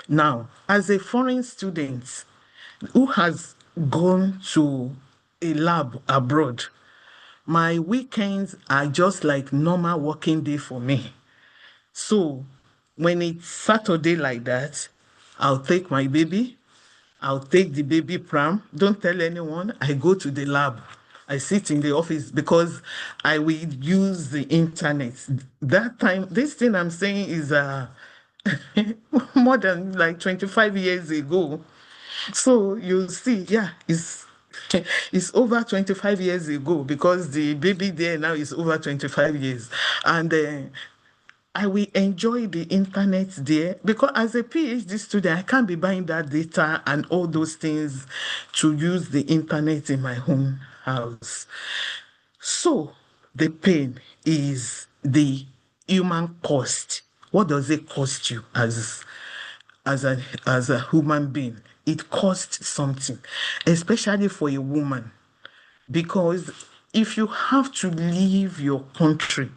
Now, as a foreign student who has gone to a lab abroad, my weekends are just like normal working day for me. So when it's Saturday like that, I'll take my baby, I'll take the baby pram. Don't tell anyone. I go to the lab. I sit in the office because I will use the internet. That time, this thing I'm saying is more than like 25 years ago. So you see, yeah, it's over 25 years ago because the baby there now is over 25 years. And I will enjoy the internet there because as a PhD student, I can't be buying that data and all those things to use the internet in my own house. So the pain is the human cost. What does it cost you as a human being? It costs something, especially for a woman, because if you have to leave your country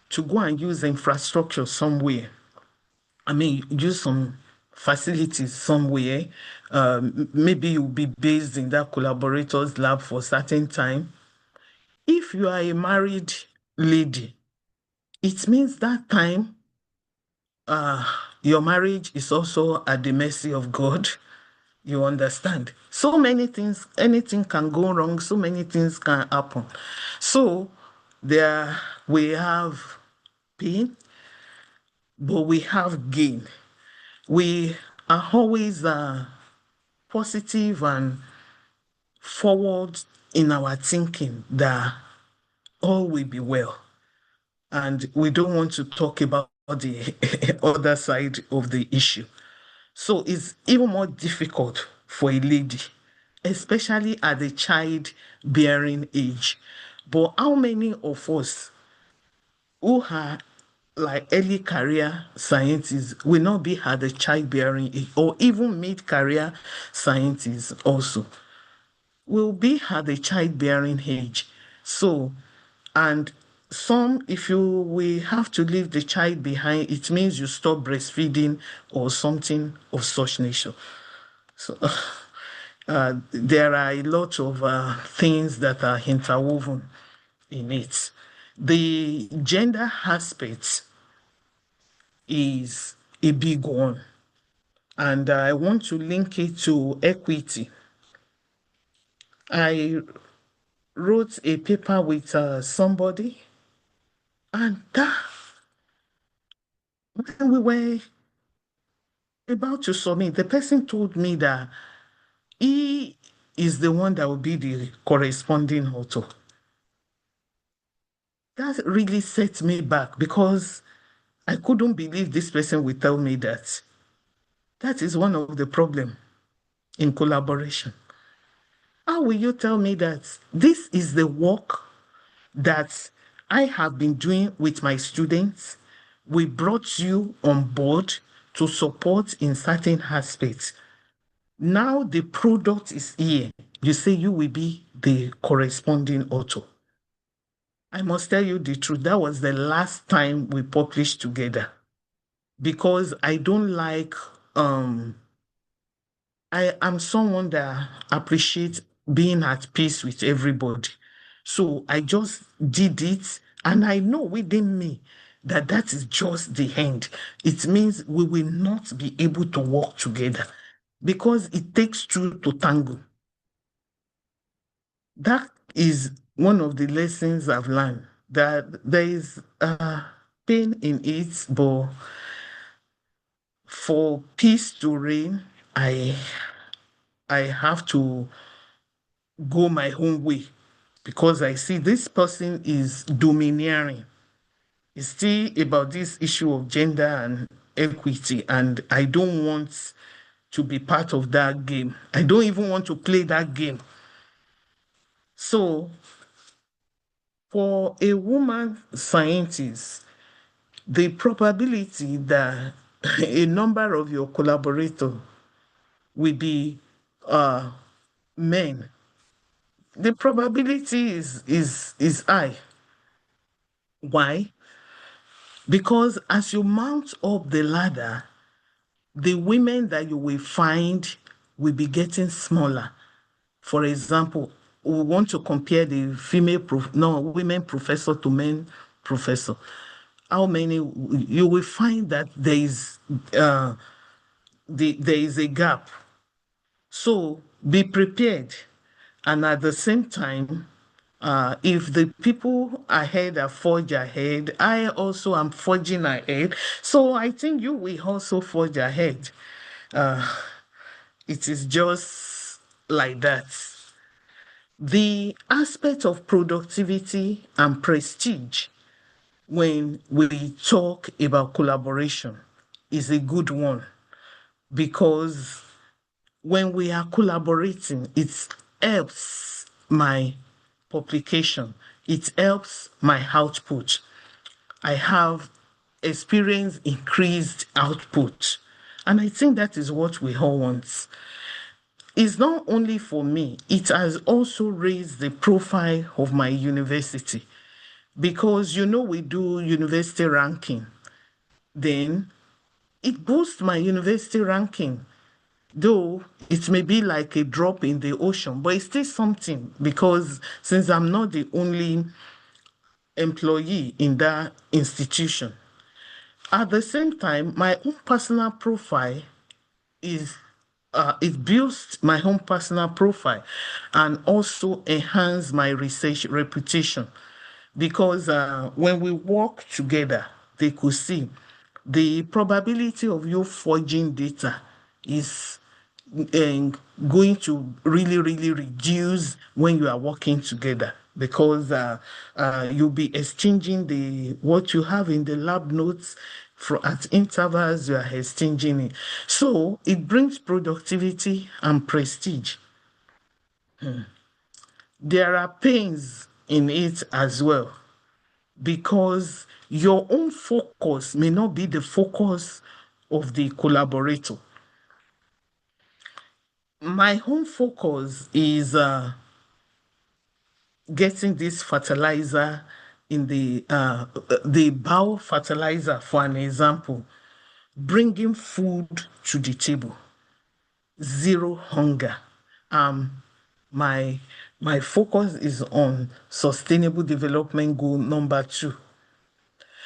to go and use infrastructure somewhere, I mean, use some facilities somewhere, maybe you'll be based in that collaborator's lab for a certain time. If you are a married lady, it means that time your marriage is also at the mercy of God. You understand? So many things, anything can go wrong, so many things can happen. So there we have pain, but we have gain. We are always positive and forward in our thinking that all will be well. And we don't want to talk about the other side of the issue. So it's even more difficult for a lady, especially at the childbearing age. But how many of us who are like early career scientists will not be at the childbearing age or even mid-career scientists also? will be at the childbearing age. So, and some, if you will have to leave the child behind, it means you stop breastfeeding or something of such nature. So there are a lot of things that are interwoven in it. The gender aspect is a big one, and I want to link it to equity. I wrote a paper with somebody, and when we were about to submit, the person told me that he is the one that will be the corresponding author. That really set me back because I couldn't believe this person would tell me that. That is one of the problems in collaboration. How will you tell me that this is the work that I have been doing with my students? We brought you on board to support in certain aspects. Now the product is here. You say you will be the corresponding author. I must tell you the truth. That was the last time we published together because I don't like, I am someone that appreciates being at peace with everybody. So I just did it, and I know within me that that is just the end. It means we will not be able to work together because it takes two to tango. That is one of the lessons I've learned, that there is pain in it, but for peace to reign, I have to go my own way because I see this person is domineering. It's still about this issue of gender and equity, and I don't want to be part of that game. I don't even want to play that game. So, for a woman scientist, the probability that a number of your collaborators will be men, the probability is high. Why? Because as you mount up the ladder, the women that you will find will be getting smaller. For example, we want to compare the women professor to men professor. How many you will find that there is a gap. So be prepared, and at the same time, if the people ahead are forge ahead, I also am forging ahead. So I think you will also forge ahead. It is just like that. The aspect of productivity and prestige when we talk about collaboration is a good one because when we are collaborating, it helps my publication, it helps my output. I have experienced increased output, and I think that is what we all want. It's not only for me, it has also raised the profile of my university because we do university ranking. Then it boosts my university ranking, though it may be like a drop in the ocean, but it's still something because since I'm not the only employee in that institution, at the same time, my own personal profile is it builds my own personal profile and also enhance my research reputation because when we work together, they could see the probability of you forging data is going to really, really reduce when you are working together because you'll be exchanging what you have in the lab notes at intervals, you are exchanging it. So it brings productivity and prestige. There are pains in it as well because your own focus may not be the focus of the collaborator. my home focus is getting this fertilizer in the biofertilizer, for an example, bringing food to the table, zero hunger. My focus is on sustainable development goal number 2.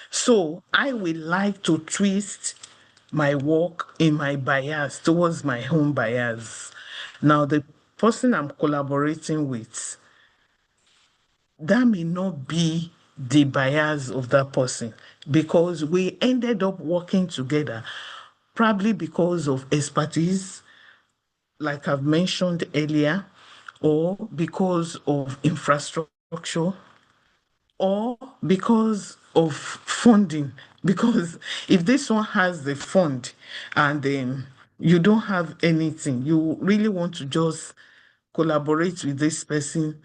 So I would like to twist my work in my bias towards my own bias. Now, the person I'm collaborating with, that may not be the bias of that person, because we ended up working together, probably because of expertise, like I've mentioned earlier, or because of infrastructure, or because of funding. Because if this one has the fund and then you don't have anything, you really want to just collaborate with this person,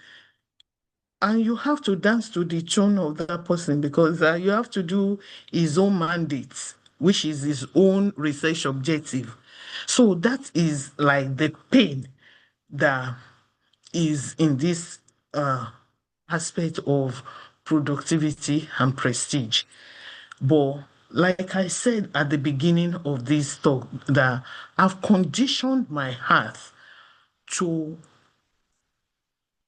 and you have to dance to the tune of that person, because you have to do his own mandate, which is his own research objective. So that is like the pain that is in this aspect of productivity and prestige. But like I said at the beginning of this talk, that I've conditioned my heart to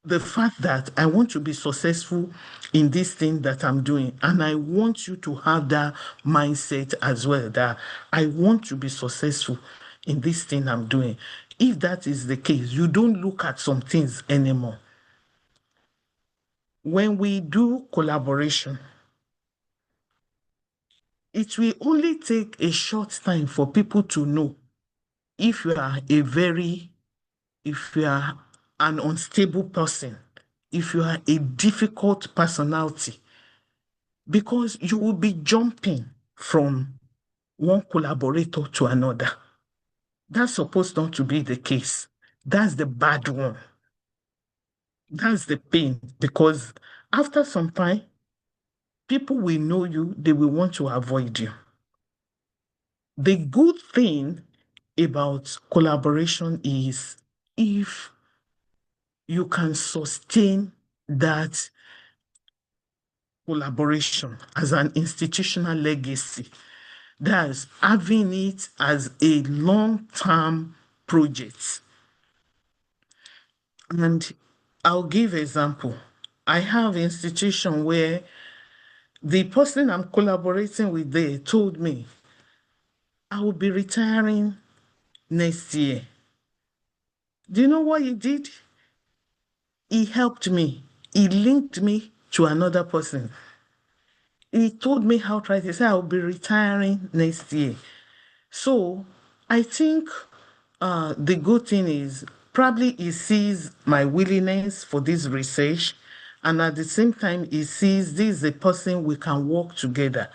the fact that I want to be successful in this thing that I'm doing. And I want you to have that mindset as well, that I want to be successful in this thing I'm doing. If that is the case, you don't look at some things anymore. When we do collaboration, it will only take a short time for people to know if you are an unstable person, if you are a difficult personality, because you will be jumping from one collaborator to another. That's supposed not to be the case. That's the bad one. That's the pain, because after some time, people will know you, they will want to avoid you. The good thing about collaboration is if you can sustain that collaboration as an institutional legacy, that's having it as a long-term project. And I'll give example. I have institution where the person I'm collaborating with there told me, I will be retiring next year. Do you know what he did? He helped me. He linked me to another person. He told me how to write. He said, I'll be retiring next year. So I think the good thing is probably he sees my willingness for this research, and at the same time, he sees this is a person we can work together,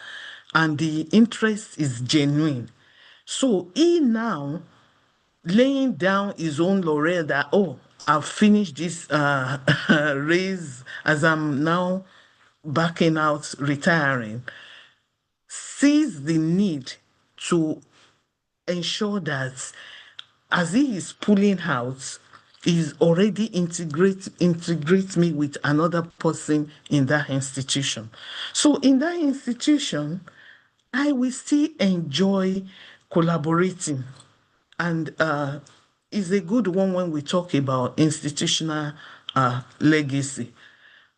and the interest is genuine. So he now laying down his own laurel that, oh, I've finished this race as I'm now backing out, retiring, sees the need to ensure that as he is pulling out, he's already integrate me with another person in that institution. So in that institution, I will still enjoy collaborating, and is a good one when we talk about institutional legacy.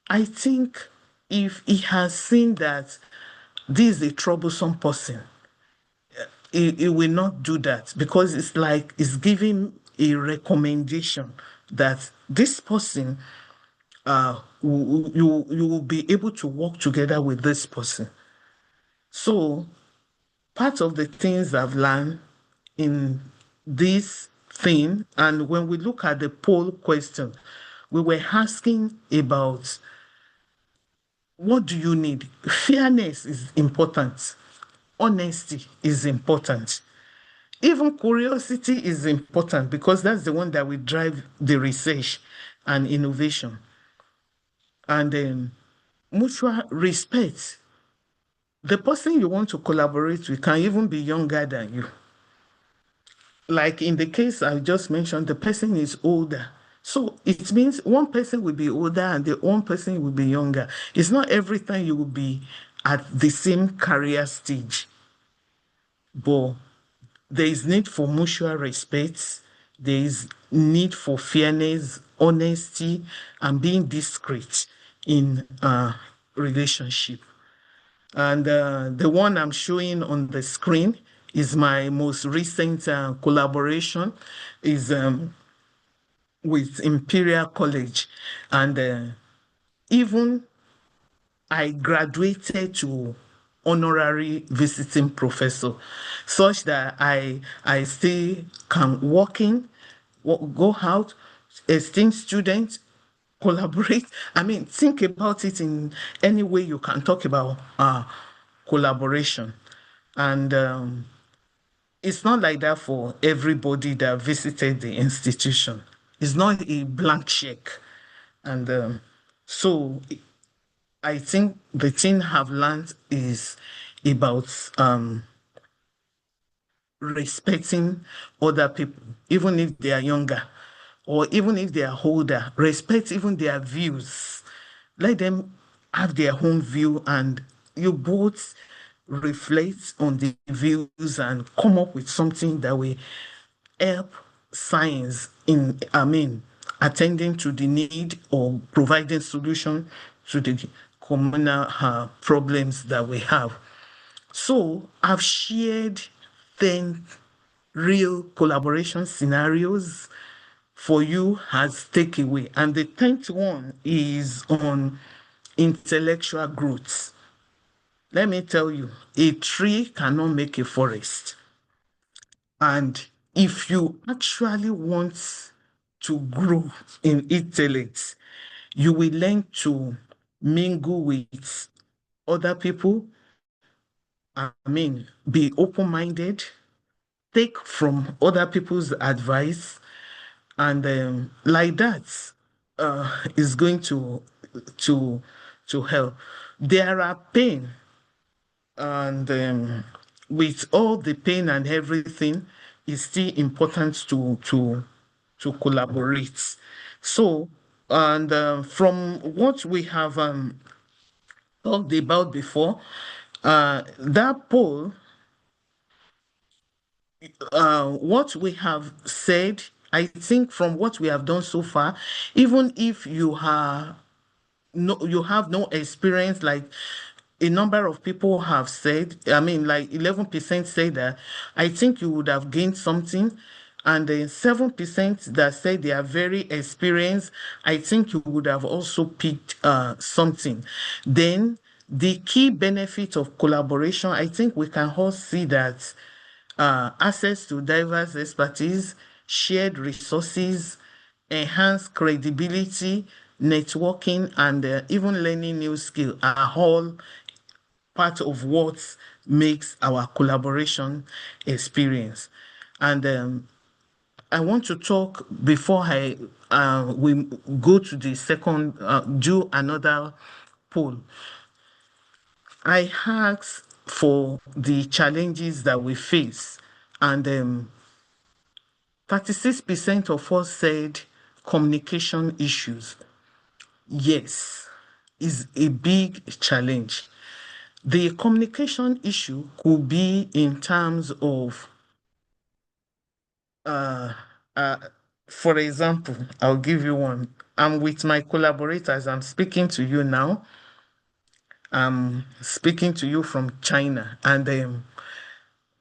I think if he has seen that this is a troublesome person, he will not do that, because it's like it's giving a recommendation that this person, you will be able to work together with this person. So part of the things I've learned in this thing, and when we look at the poll question, we were asking about what do you need? Fairness is important. Honesty is important. Even curiosity is important, because that's the one that will drive the research and innovation. And then mutual respect. The person you want to collaborate with can even be younger than you. like in the case I just mentioned, the person is older. So it means one person will be older and the one person will be younger. It's not every time you will be at the same career stage, but there is need for mutual respect. There is need for fairness, honesty, and being discreet in a relationship. And the one I'm showing on the screen is my most recent collaboration is with Imperial College. And even I graduated to honorary visiting professor, such that I still can walk in, go out, esteem students, collaborate. I mean, think about it in any way you can talk about collaboration. And it's not like that for everybody that visited the institution. It's not a blank check. And so I think the thing I've learned is about respecting other people, even if they are younger or even if they are older. Respect even their views. Let them have their own view, and you both reflect on the views and come up with something that will help science in, I mean, attending to the need or providing solution to the communal problems that we have. So I've shared 10 real collaboration scenarios for you as takeaway. And the 10th one is on intellectual growth. Let me tell you, a tree cannot make a forest. And if you actually want to grow in intellect, you will learn to mingle with other people. I mean, be open-minded, take from other people's advice, and like that is going to to help. There are pain, and with all the pain and everything, it's still important to collaborate. So, and from what we have talked about before, that poll, what we have said, I think from what we have done so far, even if you have no experience, like a number of people have said, I mean, like 11% say that, I think you would have gained something. And then 7% that say they are very experienced, I think you would have also picked something. Then the key benefit of collaboration, I think we can all see that access to diverse expertise, shared resources, enhanced credibility, networking, and even learning new skills are all part of what makes our collaboration experience. And I want to talk before we go to the second, do another poll. I asked for the challenges that we face, and 36% of us said communication issues. Yes, is a big challenge. The communication issue could be in terms of, uh, for example, I'll give you one. I'm with my collaborators. I'm speaking to you now. I'm speaking to you from China, and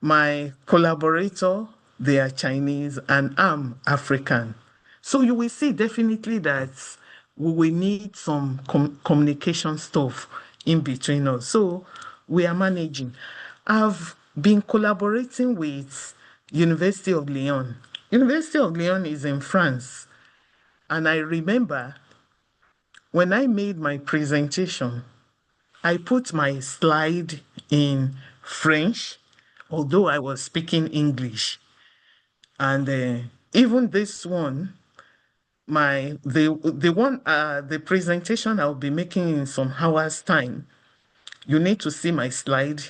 my collaborator, they are Chinese, and I'm African. So you will see definitely that we will need some communication stuff in between us. So we are managing. I've been collaborating with University of Lyon. University of Lyon is in France. And I remember when I made my presentation, I put my slide in French, although I was speaking English. And even this one, the presentation I'll be making in some hours time, you need to see my slide.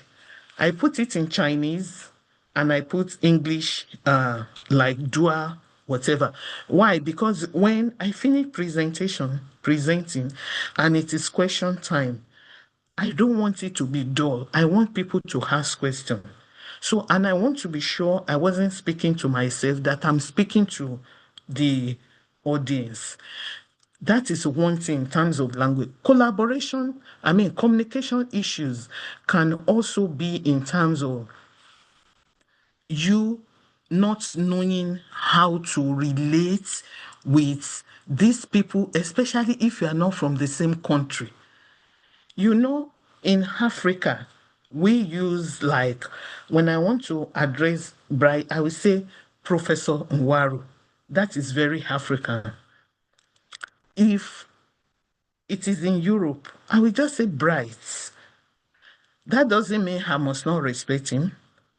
I put it in Chinese and I put English like dual, whatever. Why? Because when I finish presenting, and it is question time, I don't want it to be dull. I want people to ask questions. So, and I want to be sure I wasn't speaking to myself, that I'm speaking to the audience. That is one thing in terms of language. Communication issues can also be in terms of you not knowing how to relate with these people, especially if you are not from the same country. You know, in Africa, we use, like, when I want to address Bright, I will say Professor Nwaru. That is very African. If it is in Europe, I will just say Bright. That doesn't mean I must not respect him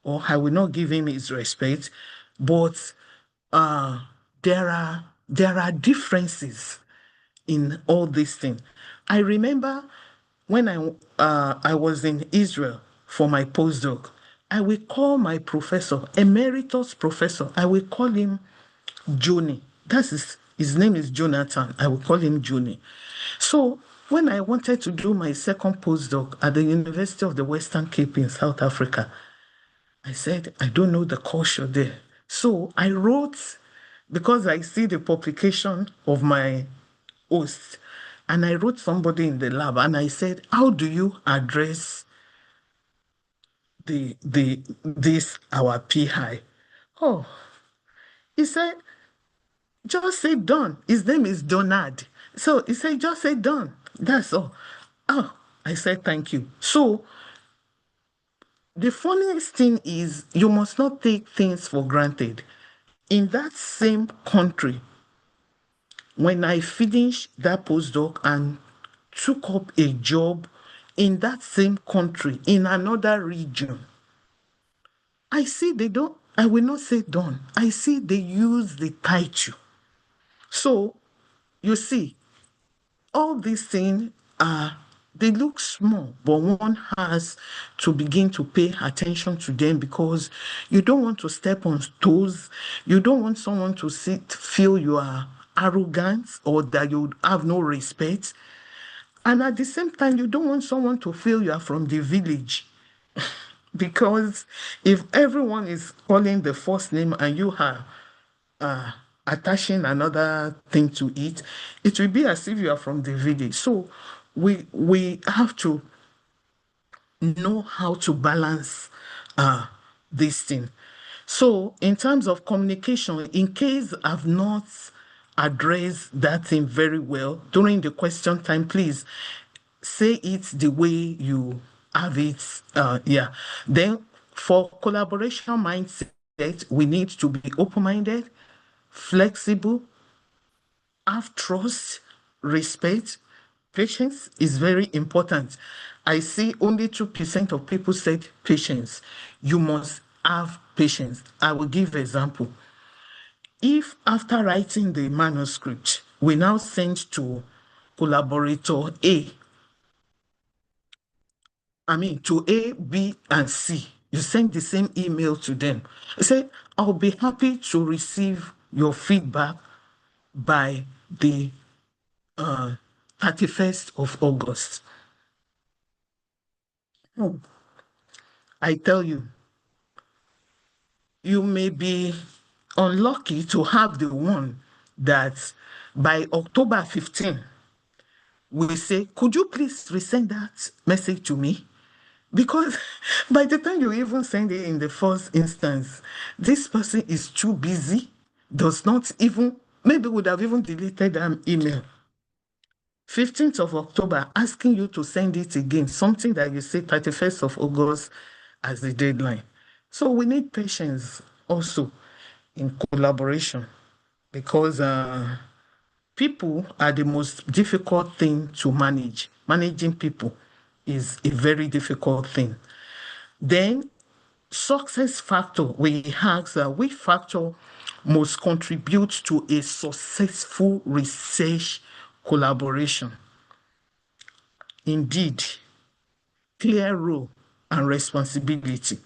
or I will not give him his respect, but there are differences in all these things. I remember when I was in Israel for my postdoc, I will call my professor, emeritus professor, I will call him Joni. His name is Jonathan. I will call him Joni. So when I wanted to do my second postdoc at the University of the Western Cape in South Africa, I said, I don't know the culture there. So I wrote, because I see the publication of my host, and I wrote somebody in the lab and I said, how do you address this our PI? Oh, he said, just say Don. His name is Donald. So he said, just say Don. That's all. Oh, I said, thank you. So the funniest thing is you must not take things for granted. In that same country, when I finished that postdoc and took up a job in that same country, in another region, I see they don't, I will not say Don, I see they use the title. So, you see, all these things they look small, but one has to begin to pay attention to them because you don't want to step on toes. You don't want someone to feel you are arrogant or that you have no respect. And at the same time, you don't want someone to feel you are from the village. Because if everyone is calling the first name and you are attaching another thing to it, it will be as if you are from the village. So we have to know how to balance this thing. So in terms of communication, in case I've not addressed that thing very well during the question time, please say it the way you have it. Then for collaboration mindset, we need to be open-minded, flexible, have trust, respect. Patience is very important. I see only 2% of people said patience. You must have patience. I will give an example. If after writing the manuscript, we now send to collaborator to A, B, and C, you send the same email to them. Say, I'll be happy to receive your feedback by the 31st of August. Oh, I tell you, you may be unlucky to have the one that by October 15, we say, could you please resend that message to me? Because by the time you even send it in the first instance, this person is too busy, does not even, maybe would have even deleted an email. 15th of October, asking you to send it again, something that you say 31st of August as the deadline. So we need patience also in collaboration because people are the most difficult thing to manage. Managing people is a very difficult thing. Then success factor, we ask which factor most contribute to a successful research collaboration. Indeed, clear role and responsibility.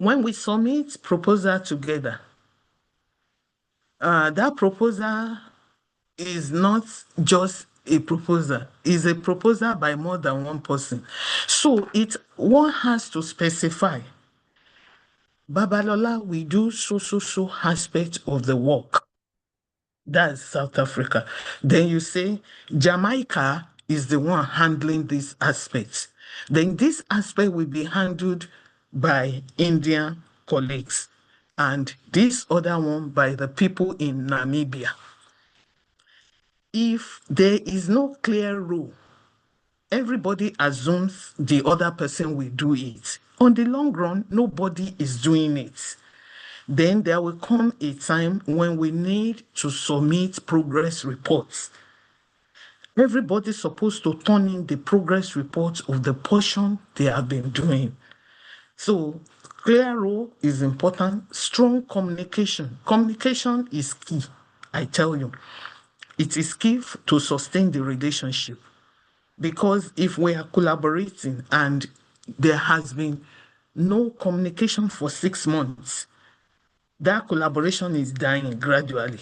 When we submit proposal together, that proposal is not just a proposal, it's a proposal by more than one person. So one has to specify, Babalola, we do so aspect of the work. That's South Africa. Then you say Jamaica is the one handling this aspect. Then this aspect will be handled by Indian colleagues, and this other one by the people in Namibia. If there is no clear rule, everybody assumes the other person will do it. On the long run, nobody is doing it. Then there will come a time when we need to submit progress reports. Everybody's supposed to turn in the progress reports of the portion they have been doing. So clear rule is important. Strong communication. Communication is key, I tell you. It is key to sustain the relationship. Because if we are collaborating and there has been no communication for 6 months, that collaboration is dying gradually.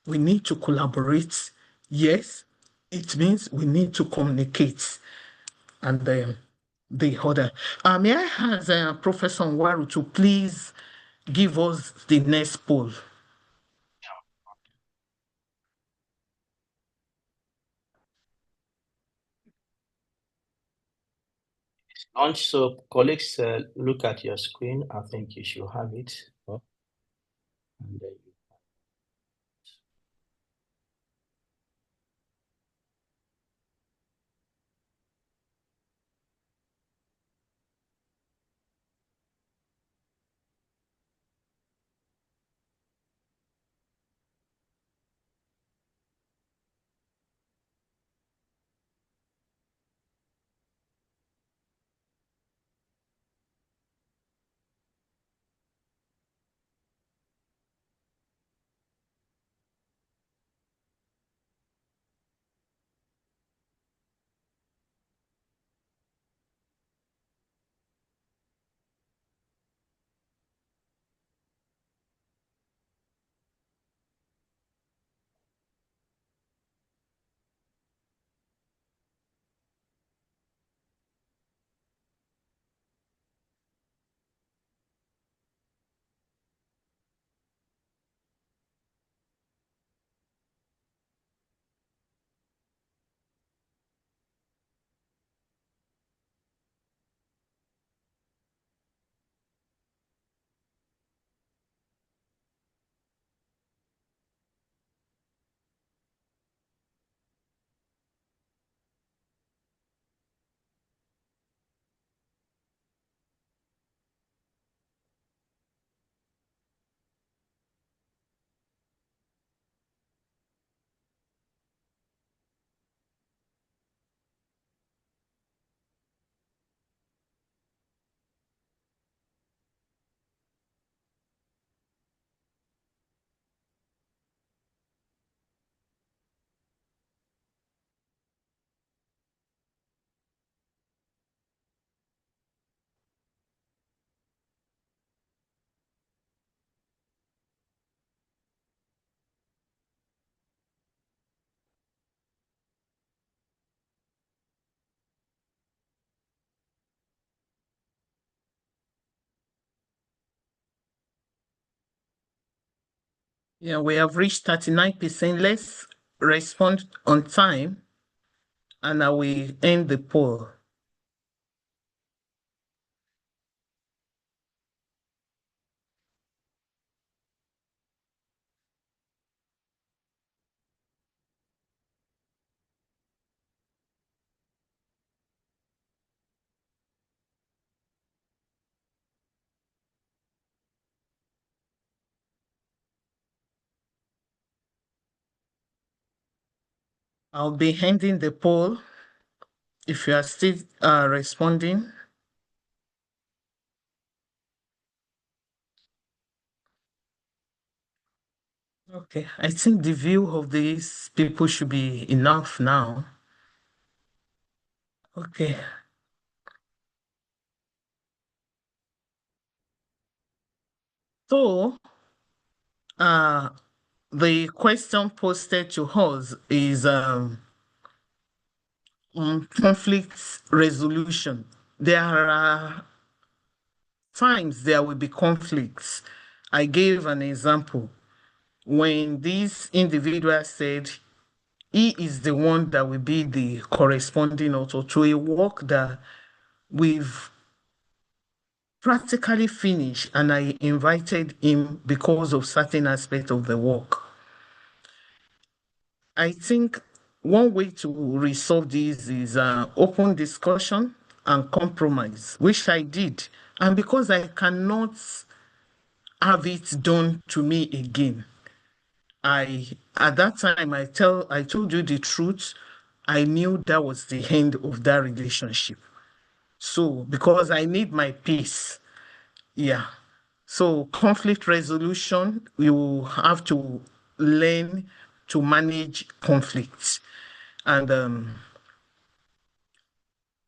We need to collaborate. Yes, it means we need to communicate. And the other. May I ask Professor Nwaru to please give us the next poll? Launch. So colleagues, look at your screen. I think you should have it. Oh. And then Yeah, we have reached 39%. Let's respond on time, and I will end the poll. I'll be ending the poll if you are still responding. Okay, I think the view of these people should be enough now. Okay. So, the question posted to us is on conflict resolution. There are times there will be conflicts. I gave an example when this individual said he is the one that will be the corresponding author to a work that we've practically finished, and I invited him because of certain aspects of the work. I think one way to resolve this is open discussion and compromise, which I did. And because I cannot have it done to me again, at that time I told you the truth. I knew that was the end of that relationship. So because I need my peace, yeah. So conflict resolution, you have to learn to manage conflicts. And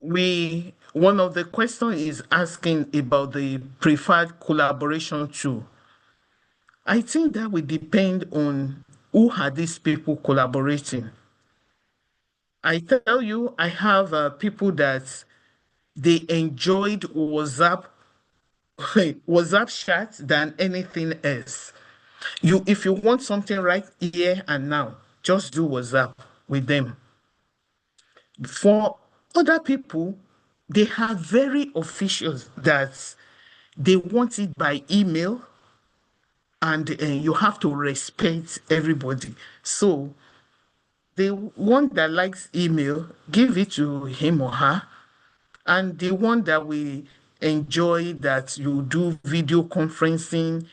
one of the questions is asking about the preferred collaboration tool. I think that will depend on who are these people collaborating. I tell you, I have people that they enjoyed WhatsApp chat than anything else. If you want something right here and now, just do WhatsApp with them. For other people, they are very officious that they want it by email, and you have to respect everybody. So the one that likes email, give it to him or her, and the one that we enjoy that you do video conferencing,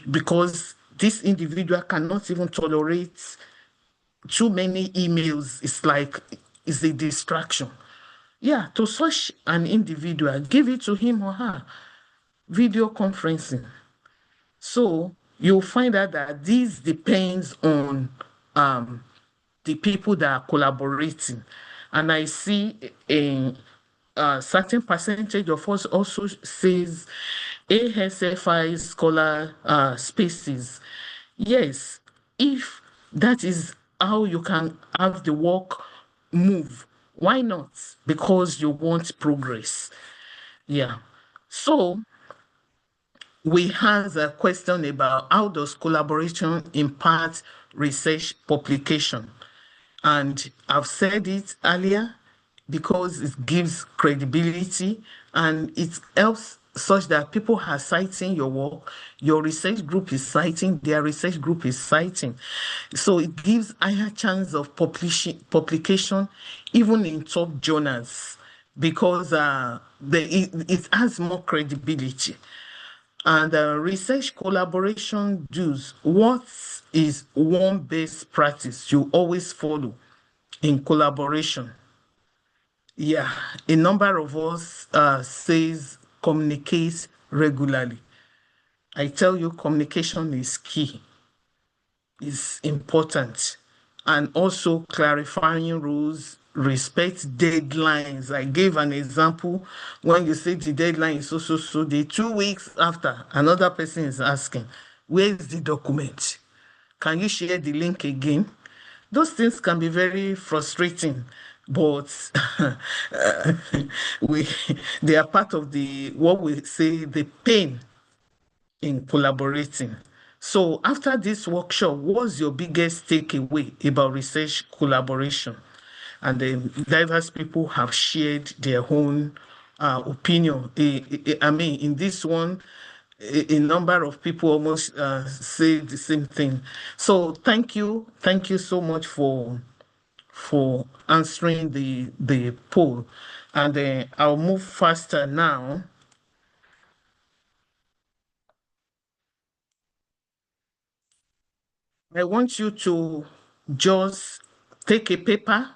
because this individual cannot even tolerate too many emails. It's a distraction. Yeah, to such an individual, give it to him or her. Video conferencing. So you'll find out that this depends on the people that are collaborating. And I see a certain percentage of us also says ASFI scholar spaces. Yes, if that is how you can have the work move, why not? Because you want progress. Yeah. So we have a question about how does collaboration impact research publication? And I've said it earlier, because it gives credibility and it helps such that people are citing your work, your research group is citing, their research group is citing. So it gives higher chance of publication even in top journals, because it has more credibility. And research collaboration does. What is one best practice you always follow in collaboration? Yeah, a number of us says communicate regularly. I tell you, communication is key, is important. And also clarifying rules, respect deadlines. I gave an example when you say the deadline is so, the 2 weeks after, another person is asking, where is the document? Can you share the link again? Those things can be very frustrating, but they are part of what we say, the pain in collaborating. So after this workshop, what's your biggest takeaway about research collaboration? And then diverse people have shared their own opinion. I mean, in this one, a number of people almost say the same thing. So thank you so much for answering the poll. And I'll move faster now. I want you to just take a paper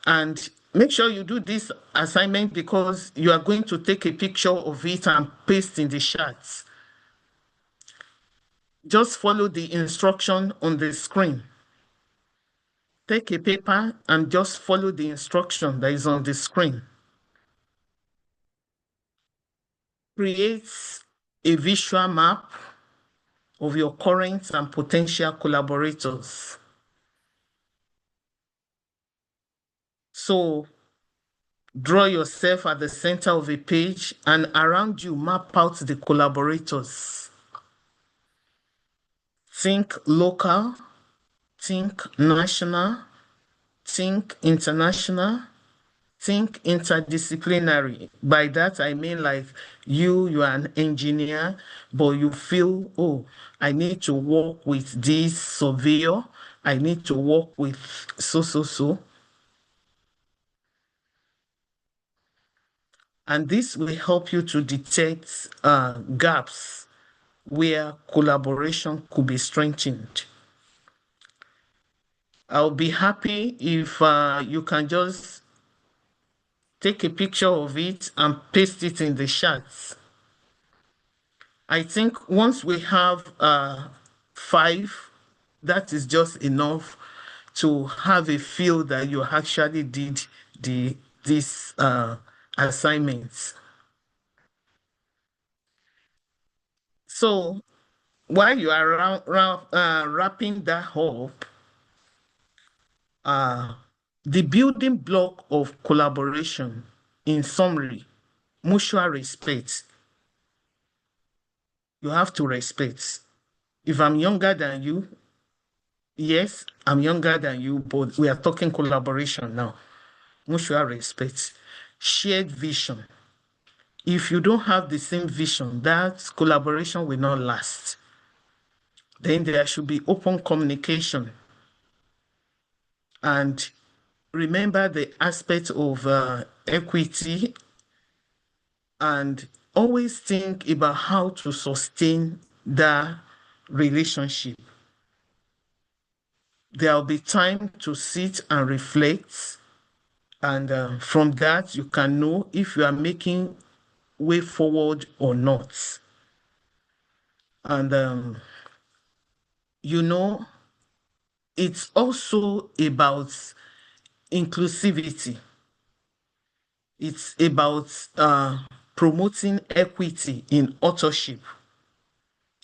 and make sure you do this assignment, because you are going to take a picture of it and paste in the charts. Just follow the instruction on the screen. Take a paper and just follow the instruction that is on the screen. Create a visual map of your current and potential collaborators. So draw yourself at the center of a page and around you map out the collaborators. Think local, think national, think international, think interdisciplinary. By that, I mean like you are an engineer, but you feel, oh, I need to work with this surveyor. I need to work with so. And this will help you to detect gaps where collaboration could be strengthened. I'll be happy if you can just take a picture of it and paste it in the chat. I think once we have 5, that is just enough to have a feel that you actually did these assignments. So while you are wrapping that up, the building block of collaboration, in summary, mutual respect. You have to respect. If I'm younger than you, yes, I'm younger than you, but we are talking collaboration now. Mutual respect. Shared vision. If you don't have the same vision, that collaboration will not last. Then there should be open communication. And remember the aspect of equity, and always think about how to sustain that relationship. There will be time to sit and reflect, and from that you can know if you are making way forward or not. And you know, it's also about inclusivity. It's about promoting equity in authorship.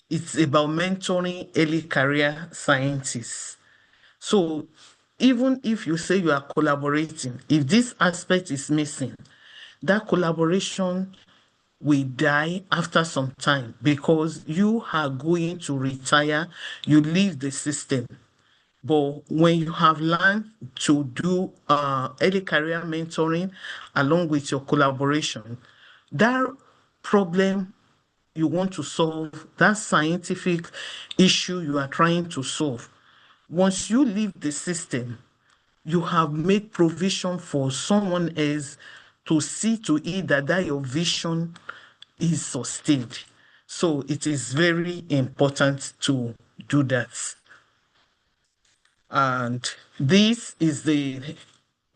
It's about mentoring early career scientists. So even if you say you are collaborating, if this aspect is missing, that collaboration will die after some time because you are going to retire, you leave the system. But when you have learned to do early career mentoring along with your collaboration, that problem you want to solve, that scientific issue you are trying to solve, once you leave the system, you have made provision for someone else to see to it that your vision is sustained. So it is very important to do that. And this is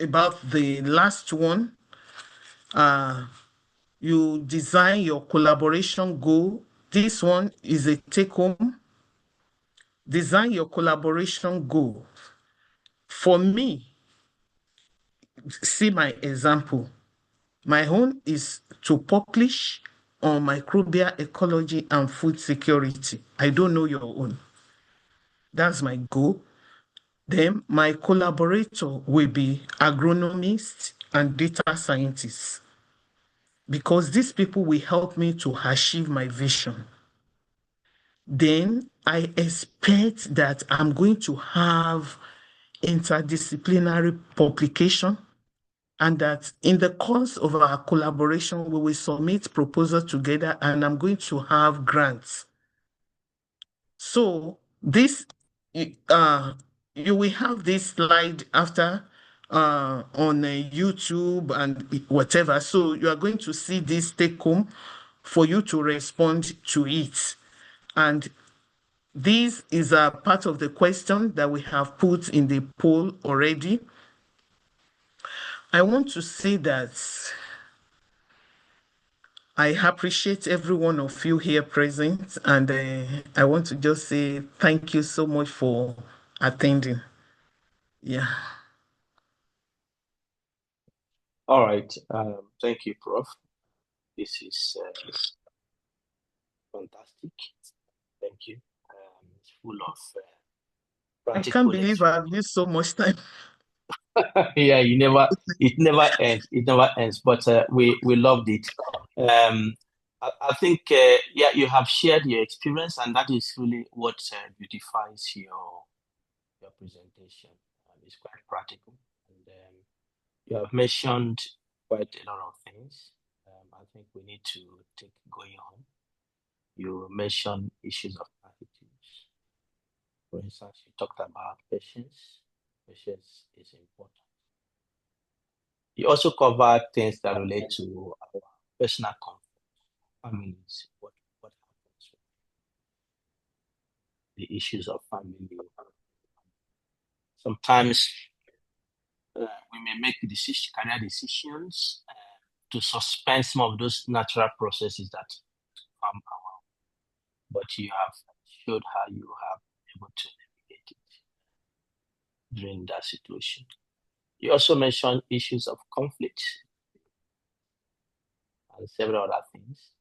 about the last one. You design your collaboration goal. This one is a take home. Design your collaboration goal. For me, see my example. My own is to publish on microbial ecology and food security. I don't know your own. That's my goal. Then my collaborator will be agronomists and data scientists, because these people will help me to achieve my vision. Then I expect that I'm going to have interdisciplinary publication, and that in the course of our collaboration, we will submit proposals together, and I'm going to have grants. So this, you will have this slide after on YouTube and whatever. So you are going to see this take home for you to respond to it. And this is a part of the question that we have put in the poll already. I want to say that I appreciate every one of you here present, and I want to just say thank you so much for attending. Yeah. All right. Thank you, Prof. This is systematic. Thank you. It's full of I practical can't believe I've used so much time. yeah, it never ends. It never ends. But we loved it. I think yeah, you have shared your experience, and that is really what beautifies your presentation. It's quite practical, and you have mentioned quite a lot of things. I think we need to take going home. You mentioned issues of attitudes. For instance, you talked about patience. Patience is important. You also covered things that relate to our personal comfort, families, what happens with the issues of family. Sometimes we may make career decisions to suspend some of those natural processes that come around. But you have showed how you have been able to navigate it during that situation. You also mentioned issues of conflict and several other things.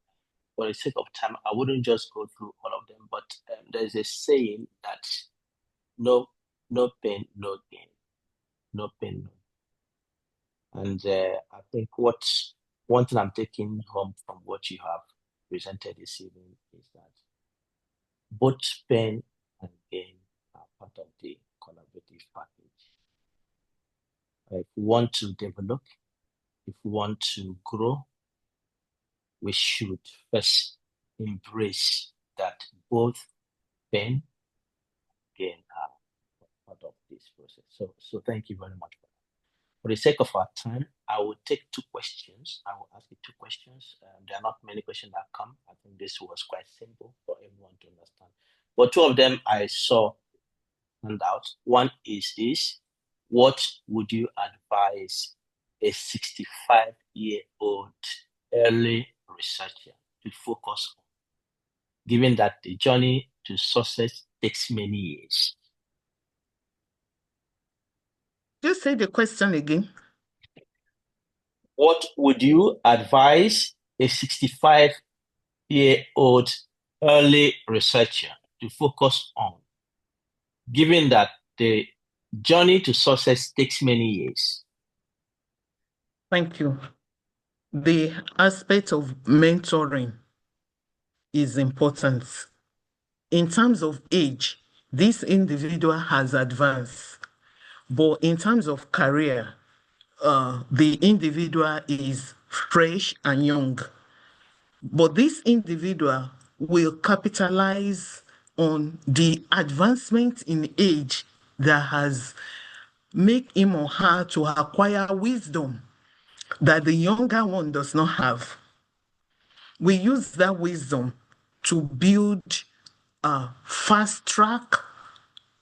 For the sake of time, I wouldn't just go through all of them, but there's a saying that no pain, no gain. No pain, no. And I think one thing I'm taking home from what you have presented this evening is that both pain and gain are part of the collaborative package. If we want to develop, if we want to grow, we should first embrace that both pain and gain are part of this process. So thank you very much for that. For the sake of our time, I will take two questions. I will ask you two questions. There are not many questions that come. I think this was quite simple for everyone to understand. But two of them I saw stand out. One is this: what would you advise a 65-year-old early researcher to focus on, given that the journey to success takes many years? Just say the question again. What would you advise a 65-year-old early researcher to focus on, given that the journey to success takes many years? Thank you. The aspect of mentoring is important. In terms of age, this individual has advanced, but in terms of career, the individual is fresh and young. But this individual will capitalize on the advancement in age that has made him or her to acquire wisdom that the younger one does not have. We use that wisdom to build a fast track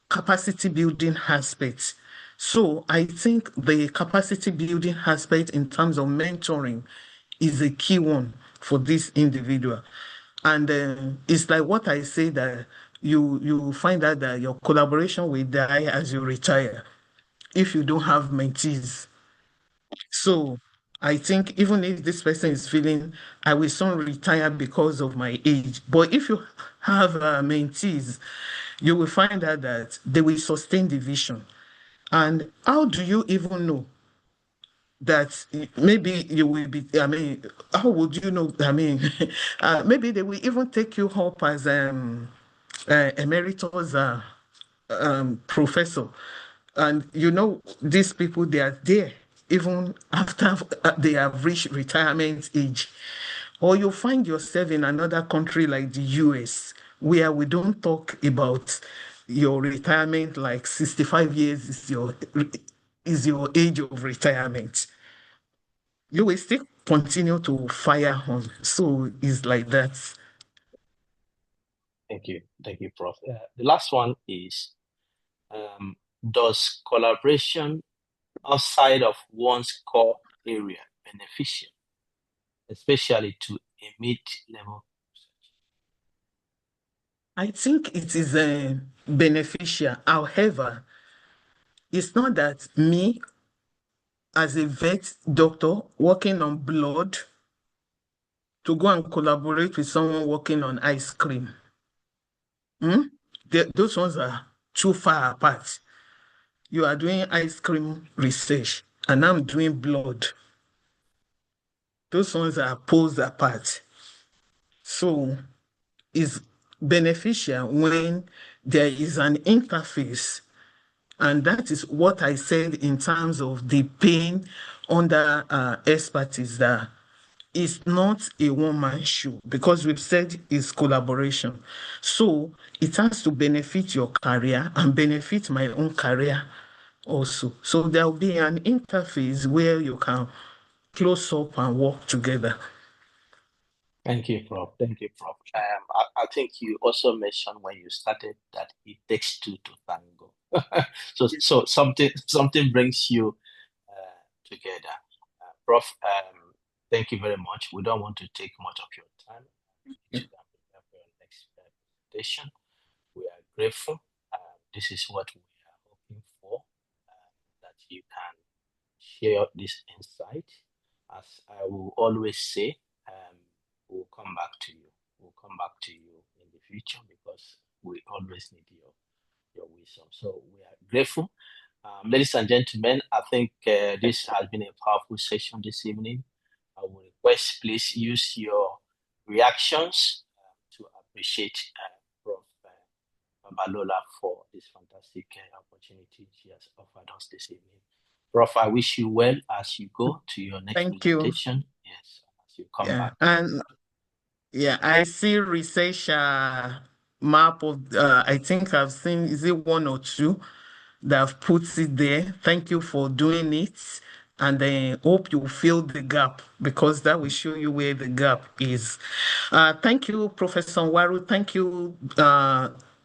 capacity building aspect. So I think the capacity building aspect in terms of mentoring is a key one for this individual. And it's like what I say, that you find out that your collaboration will die as you retire if you don't have mentees. So I think even if this person is feeling, I will soon retire because of my age, but if you have mentees, you will find out that they will sustain the vision. And how do you even know that maybe you will be, I mean, how would you know? I mean, maybe they will even take you up as emeritus professor. And you know, these people, they are there even after they have reached retirement age. Or you find yourself in another country like the US, where we don't talk about your retirement like 65 years is your age of retirement. You will still continue to fire on. So it's like that. Thank you, Prof. The last one is, does collaboration outside of one's core area beneficial, especially to a mid-level research? I think it is beneficial. However, it's not that me, as a vet doctor working on blood, to go and collaborate with someone working on ice cream. Those ones are too far apart. You are doing ice cream research, and I'm doing blood. Those ones are poles apart. So it's beneficial when there is an interface. And that is what I said in terms of the pain under expertise, that it's not a one-man show, because we've said it's collaboration. So it has to benefit your career and benefit my own career also. So there will be an interface where you can close up and work together. Thank you, Prof. Thank you, Prof. I think you also mentioned when you started that it takes two to tango. So something brings you together. Prof, thank you very much. We don't want to take much of your time. You can prepare for your next presentation. We are grateful. This is what we are hoping for, that you can share this insight. As I will always say, we'll come back to you. We'll come back to you in the future, because we always need your wisdom. So we are grateful. Ladies and gentlemen, I think this has been a powerful session this evening. I will request, please use your reactions to appreciate Prof. Babalola for this fantastic opportunity she has offered us this evening. Prof, I wish you well as you go to your next presentation. Yes, as you come back. And I see research map of, I think I've seen, is it 1 or 2 that have put it there? Thank you for doing it. And I hope you fill the gap, because that will show you where the gap is. Thank you, Professor Waru. Thank you,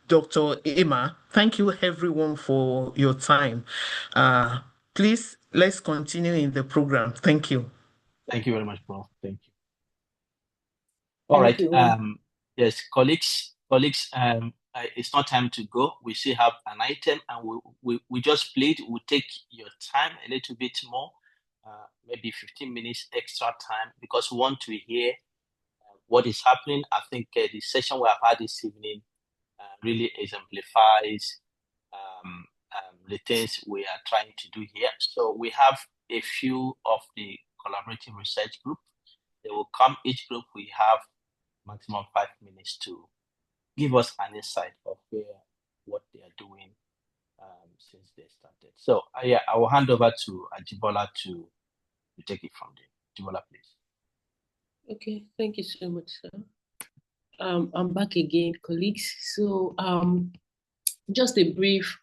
Dr. Emma. Thank you, everyone, for your time. Please, let's continue in the program. Thank you. Thank you very much, Prof. Thank you. All right. Yes, colleagues, it's not time to go. We still have an item, and we just plead. We'll take your time a little bit more, maybe 15 minutes extra time, because we want to hear what is happening. I think the session we have had this evening really exemplifies the things we are trying to do here. So we have a few of the collaborative research group. They will come, each group we have maximum 5 minutes to give us an insight of what they are doing since they started. So I will hand over to Ajibola to take it from there. Ajibola, please. Okay, thank you so much, sir. I'm back again, colleagues. So just a brief,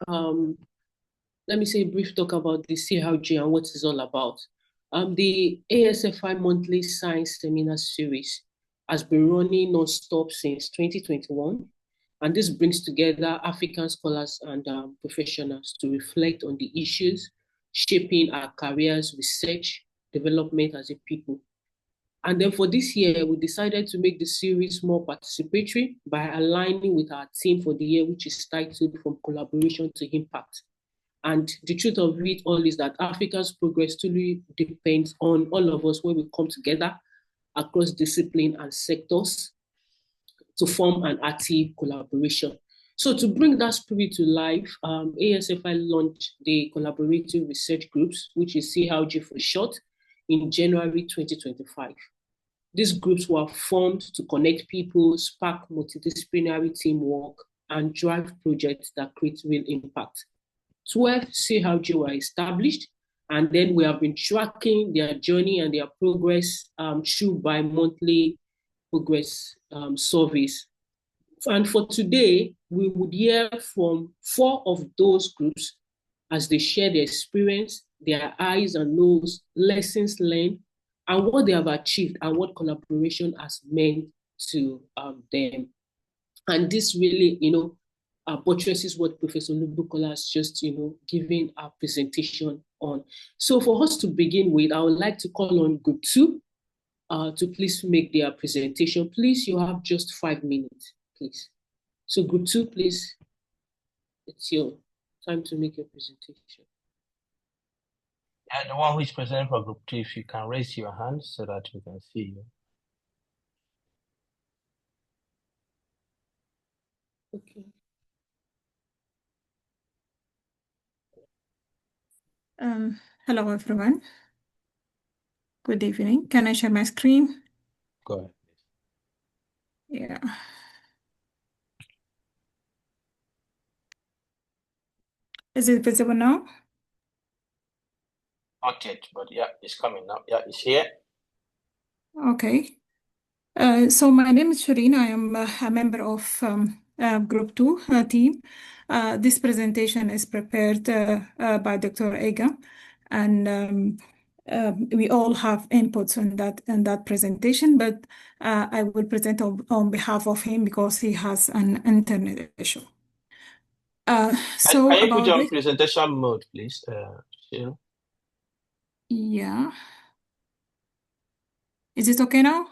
let me say a brief talk about the CRG and what it's all about. The ASFI monthly science seminar series has been running non-stop since 2021. And this brings together African scholars and professionals to reflect on the issues shaping our careers, research, development as a people. And then for this year, we decided to make the series more participatory by aligning with our theme for the year, which is titled From Collaboration to Impact. And the truth of it all is that Africa's progress truly depends on all of us when we come together across discipline and sectors to form an active collaboration. So to bring that spirit to life, ASFI launched the Collaborative Research Groups, which is CRG for short, in January 2025. These groups were formed to connect people, spark multidisciplinary teamwork, and drive projects that create real impact. 12 CRG were established, and then we have been tracking their journey and their progress through bi-monthly progress surveys. And for today, we would hear from 4 of those groups as they share their experience, their eyes and nose, lessons learned, and what they have achieved and what collaboration has meant to them. And this really, buttresses what Professor Olubukola has just, given our presentation on. So for us to begin with, I would like to call on Group 2 to please make their presentation. Please, you have just 5 minutes, please. So Group 2, please, it's your time to make your presentation. And the one who is presenting for Group 2, if you can raise your hand so that we can see you. Okay. Hello, everyone. Good evening. Can I share my screen? Go ahead. Yeah. Is it visible now? Not yet, but yeah, it's coming now. Yeah, it's here. Okay. So my name is Shireen. I am a member of Group 2 team. This presentation is prepared by Dr. Ega, and we all have inputs on that presentation, but I will present on behalf of him because he has an internet issue. So Can you put about your this, presentation mode, please? Shireen? yeah. Is it okay now?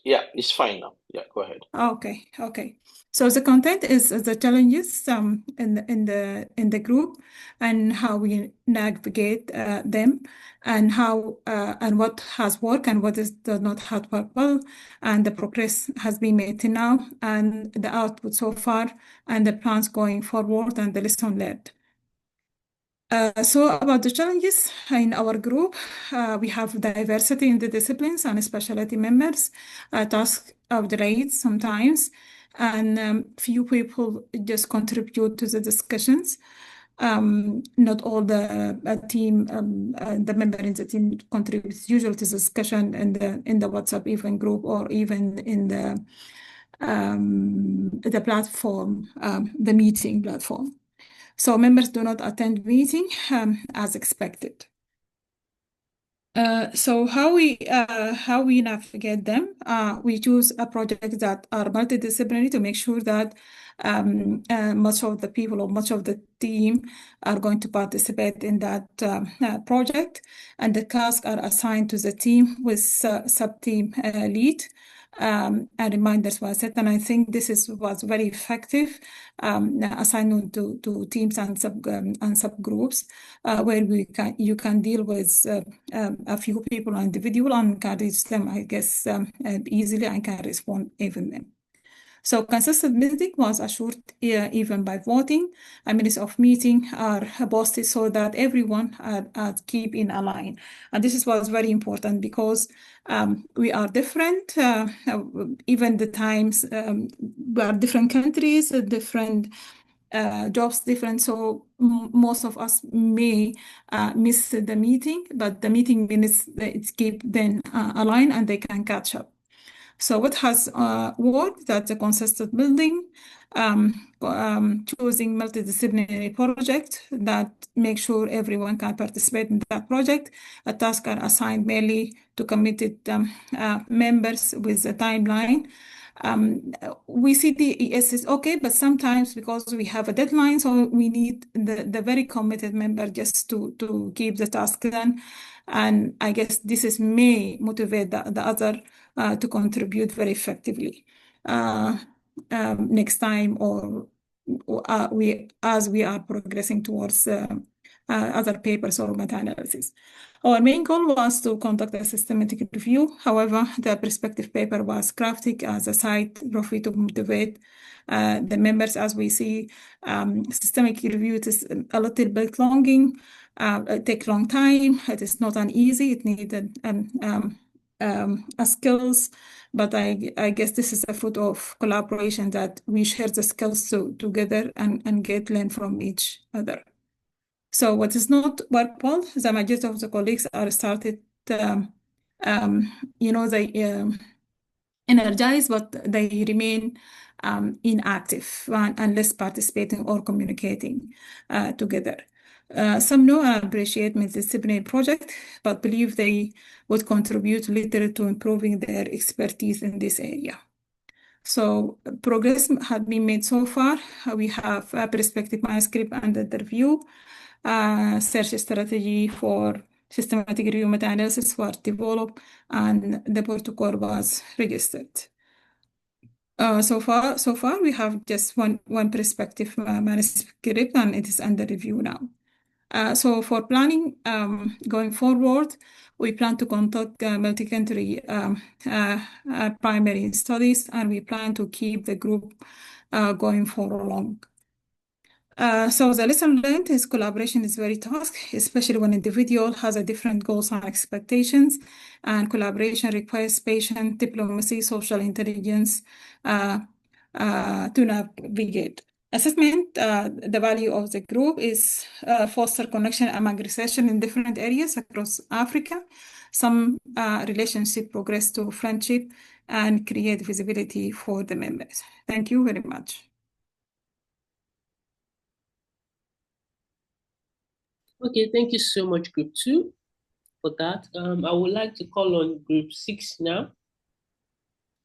Yeah, it's fine now. Yeah, go ahead. Okay. So the content is the challenges in the group and how we navigate them and how and what has worked and what does not have worked well, and the progress has been made till now and the output so far and the plans going forward and the lesson learned. So about the challenges in our group, we have diversity in the disciplines and specialty members, task outdated sometimes, and few people just contribute to the discussions. Not all the team, the member in the team contributes usually to the discussion in the WhatsApp even group or even in the platform, the meeting platform. So members do not attend meeting as expected. So how we navigate them? We choose a project that are multidisciplinary to make sure that much of the people or much of the team are going to participate in that project, and the tasks are assigned to the team with sub-team lead. And reminders were set, and I think this was very effective assignment to teams and subgroups where you can deal with a few people or individual and can reach them, I guess, easily and can respond even then. So consistent meeting was assured even by voting. Minutes of meeting are posted so that everyone keep in a line. And this was very important because we are different, even the times, we are different countries, different jobs different, so most of us may miss the meeting, but the meeting minutes it's keep then aligned and they can catch up. So what has worked? That's a consistent building, choosing multidisciplinary project that make sure everyone can participate in that project. A task are assigned mainly to committed members with a timeline. We see the ES is okay, but sometimes because we have a deadline, so we need the very committed member just to keep the task done. And I guess this may motivate the other to contribute very effectively next time or as we are progressing towards other papers or meta-analysis. Our main goal was to conduct a systematic review. However, the perspective paper was crafted as a side trophy to motivate the members. As we see, systematic review is a little bit longing, it takes long time. It is not an easy. It needed skills, but I guess this is a fruit of collaboration that we share the skills together and get learn from each other. So what is not work well, the majority of the colleagues are started, they energized, but they remain inactive and less participating or communicating together. Some know and appreciate multidisciplinary project, but believe they would contribute little to improving their expertise in this area. So progress had been made so far. We have a perspective manuscript under review, search strategy for systematic review meta-analysis were developed, and the protocol was registered. So far, we have just one perspective manuscript, and it is under review now. So for planning going forward, we plan to conduct multi-country primary studies, and we plan to keep the group going for long. So the lesson learned is collaboration is very tough, especially when individual has a different goals and expectations, and collaboration requires patience, diplomacy, social intelligence to navigate. Assessment, the value of the group is foster connection among researchers in different areas across Africa. Some relationship progress to friendship and create visibility for the members. Thank you very much. Okay, thank you so much, Group 2, for that. I would like to call on Group 6 now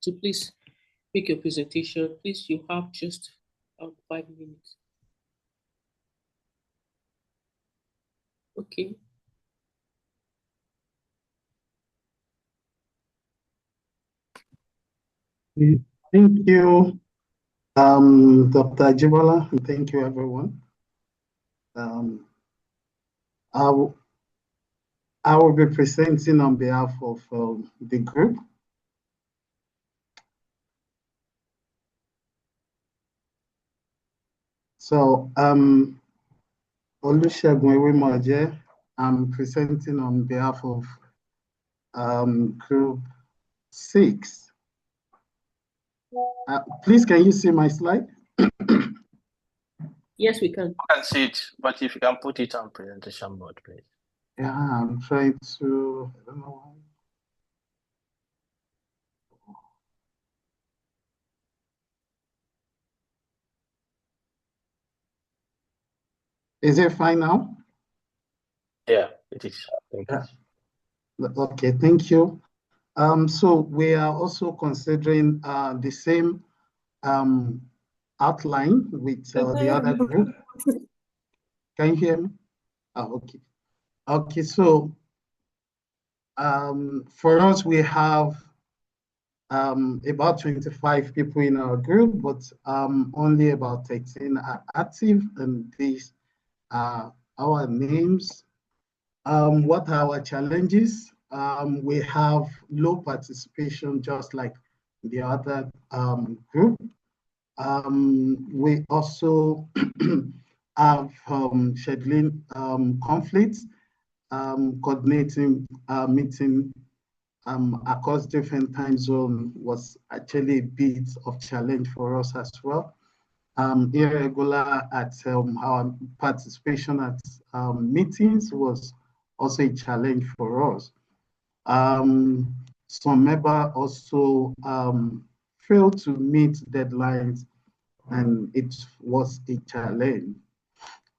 to please make your presentation. Please, you have just 5 minutes. Okay. Thank you, Dr. Ajibola, and thank you, everyone. I will be presenting on behalf of the group. So, Olusegun Ewimoje, I'm presenting on behalf of Group 6. Please, can you see my slide? Yes, we can. I can see it, but if you can put it on presentation mode, please. Yeah, I'm trying to, I don't know why. Is it fine now? Yeah, it is. Thank you. Okay, thank you. So we are also considering the same outline with the other group. Can you hear me? Oh, okay. Okay, so for us, we have about 25 people in our group, but only about 13 are active, and these are our names. What are our challenges? We have low participation, just like the other group. We also have scheduling conflicts, coordinating meeting across different time zones was actually a bit of challenge for us as well. Irregular at our participation at meetings was also a challenge for us. Some members also failed to meet deadlines, and it was a challenge.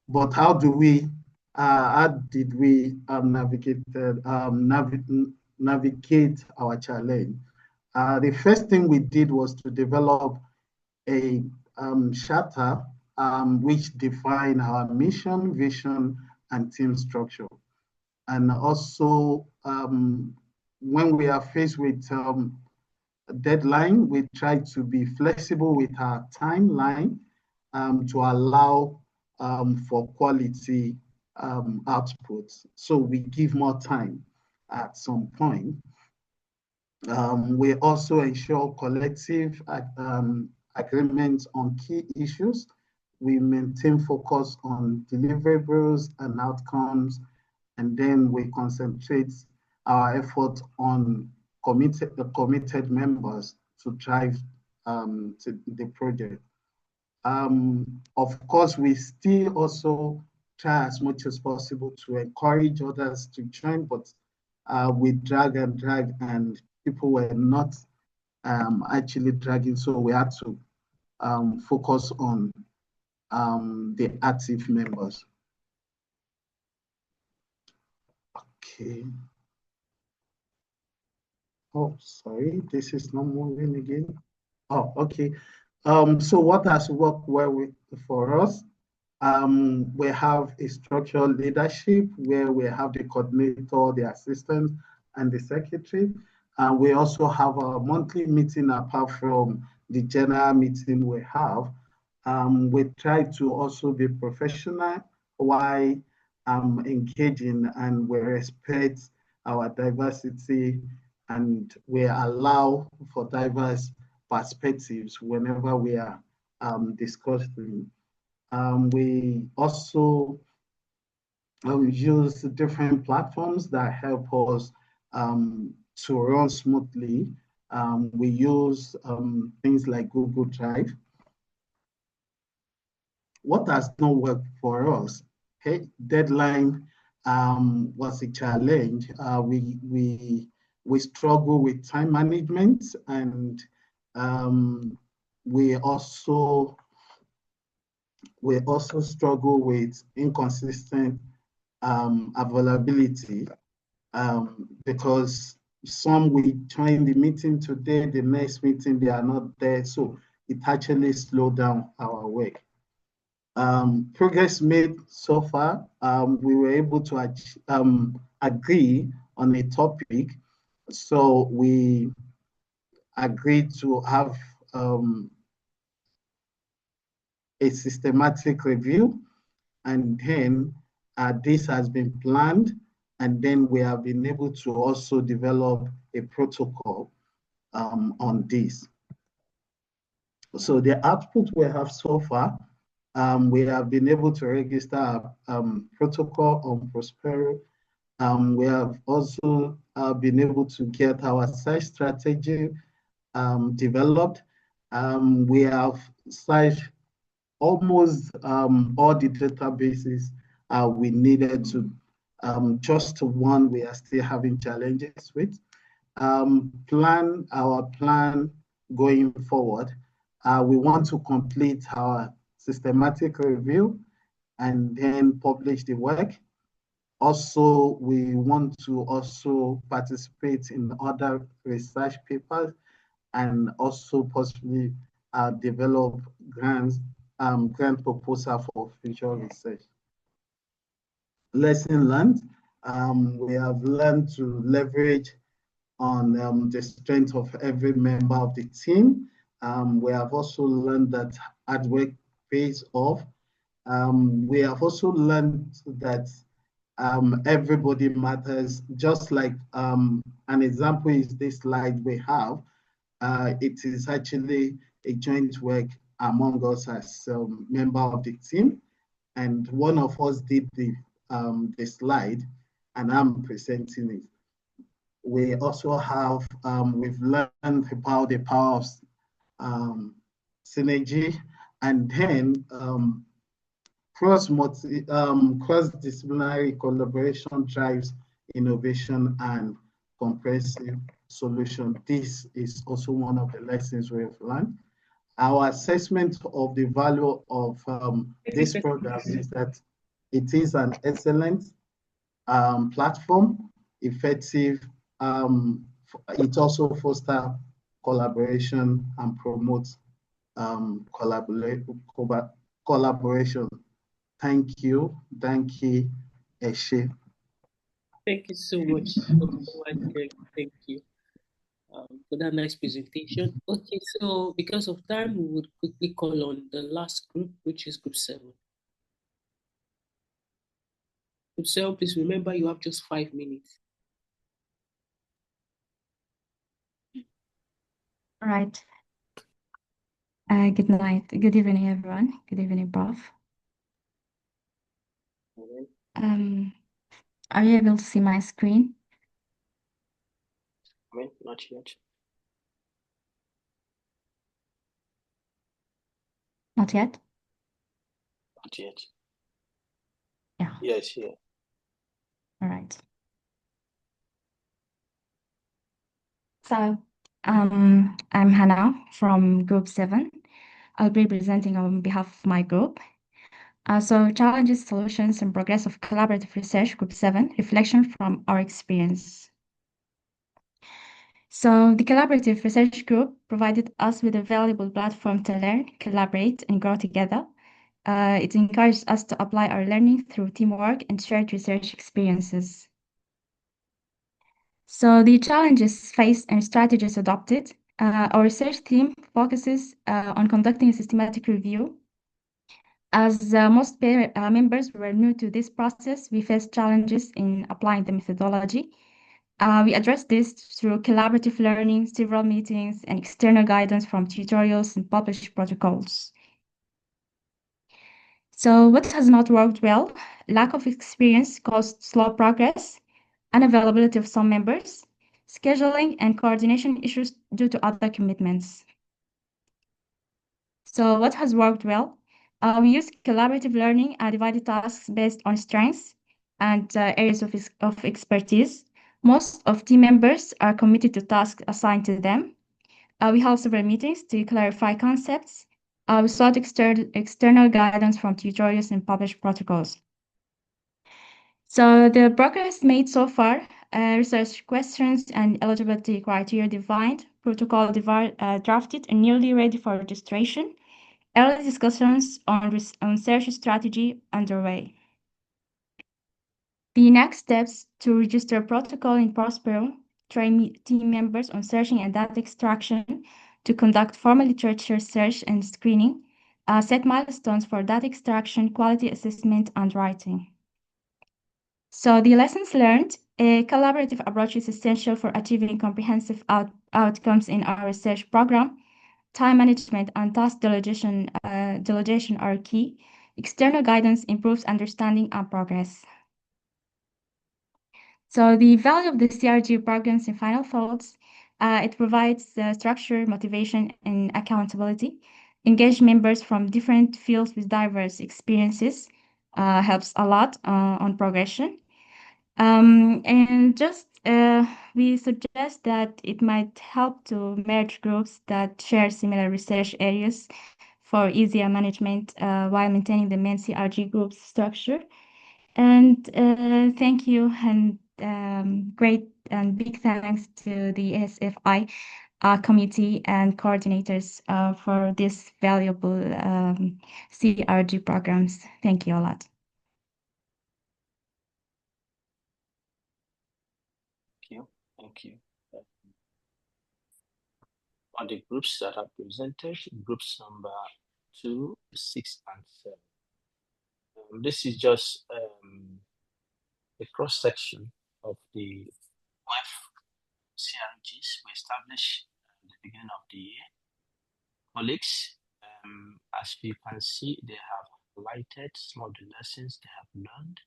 But how did we navigate our challenge? The first thing we did was to develop a charter which defined our mission, vision, and team structure. And also, when we are faced with a deadline, we try to be flexible with our timeline to allow for quality outputs. So we give more time at some point. We also ensure collective agreements on key issues. We maintain focus on deliverables and outcomes, and then we concentrate our effort on committed members to drive to the project. Of course, we still also try as much as possible to encourage others to join, but we drag, and people were not actually dragging, so we had to focus on the active members. Okay. Oh, sorry, this is not moving again. Oh, okay. So what has worked well for us? We have a structured leadership where we have the coordinator, the assistant, and the secretary. And we also have a monthly meeting apart from the general meeting we have. We try to also be professional while engaging, and we respect our diversity, and we allow for diverse perspectives whenever we are discussing. We also use different platforms that help us to run smoothly. We use things like Google Drive. What has not worked for us? Okay, deadline was a challenge. We struggle with time management, and we also struggle with inconsistent availability, because some we join the meeting today, the next meeting they are not there, so it actually slowed down our work. Progress made so far, we were able to agree on a topic, so we agreed to have a systematic review, and then this has been planned, and then we have been able to also develop a protocol on this. So the output we have so far, we have been able to register a protocol on Prospero. We have also been able to get our search strategy developed. We have searched almost all the databases we needed to. Just one we are still having challenges with. Our plan going forward, we want to complete our systematic review and then publish the work. Also, we want to also participate in other research papers, and also possibly develop grant proposal for future research. Lesson learned, we have learned to leverage on the strength of every member of the team. We have also learned that hard work pays off. We have also learned that everybody matters, just like an example is this slide we have. It is actually a joint work among us as a member of the team, and one of us did the slide, and I'm presenting it. We also have, we've learned about the power of synergy, and then cross-disciplinary collaboration drives innovation and comprehensive solution. This is also one of the lessons we have learned. Our assessment of the value of this program is that it is an excellent platform, effective. It also fosters collaboration and promotes collaboration. Thank you, Eshe. Thank you so much, thank you for that nice presentation. Okay, so because of time, we would quickly call on the last group, which is group 7. Group 7, please remember you have just 5 minutes. All right. Good night. Good evening, everyone. Good evening, Prof. Are you able to see my screen? Not yet. Not yet? Not yet. Yeah. Yes, yeah. All right. So, I'm Hannah from Group 7. I'll be presenting on behalf of my group. So, challenges, solutions, and progress of collaborative research, Group 7, reflection from our experience. So, the collaborative research group provided us with a valuable platform to learn, collaborate, and grow together. It encouraged us to apply our learning through teamwork and shared research experiences. So the challenges faced and strategies adopted. Our research team focuses on conducting a systematic review As most members were new to this process, we faced challenges in applying the methodology. We addressed this through collaborative learning, several meetings, and external guidance from tutorials and published protocols. So what has not worked well? Lack of experience caused slow progress, unavailability of some members, scheduling and coordination issues due to other commitments. So what has worked well? We use collaborative learning and divided tasks based on strengths and areas of expertise. Most of team members are committed to tasks assigned to them. We held several meetings to clarify concepts. We sought external guidance from tutorials and published protocols. So the progress made so far, research questions and eligibility criteria defined, protocol drafted and nearly ready for registration, early discussions on research strategy underway. The next steps to register protocol in Prospero, train team members on searching and data extraction, to conduct formal literature search and screening, set milestones for data extraction, quality assessment, and writing. So the lessons learned, a collaborative approach is essential for achieving comprehensive outcomes in our research program. Time management and task delegation are key. External guidance improves understanding and progress. So the value of the CRG programs in final thoughts, it provides structure, motivation, and accountability. Engage members from different fields with diverse experiences, helps a lot on progression. And just we suggest that it might help to merge groups that share similar research areas for easier management while maintaining the main CRG group structure. And thank you, and great and big thanks to the ASFI committee and coordinators for this valuable CRG programs. Thank you a lot. Thank you. On the groups that are presented, groups number 2, 6, and 7. This is just a cross-section of the 5 CRGs we established at the beginning of the year. Colleagues, as you can see, they have highlighted some of the lessons they have learned.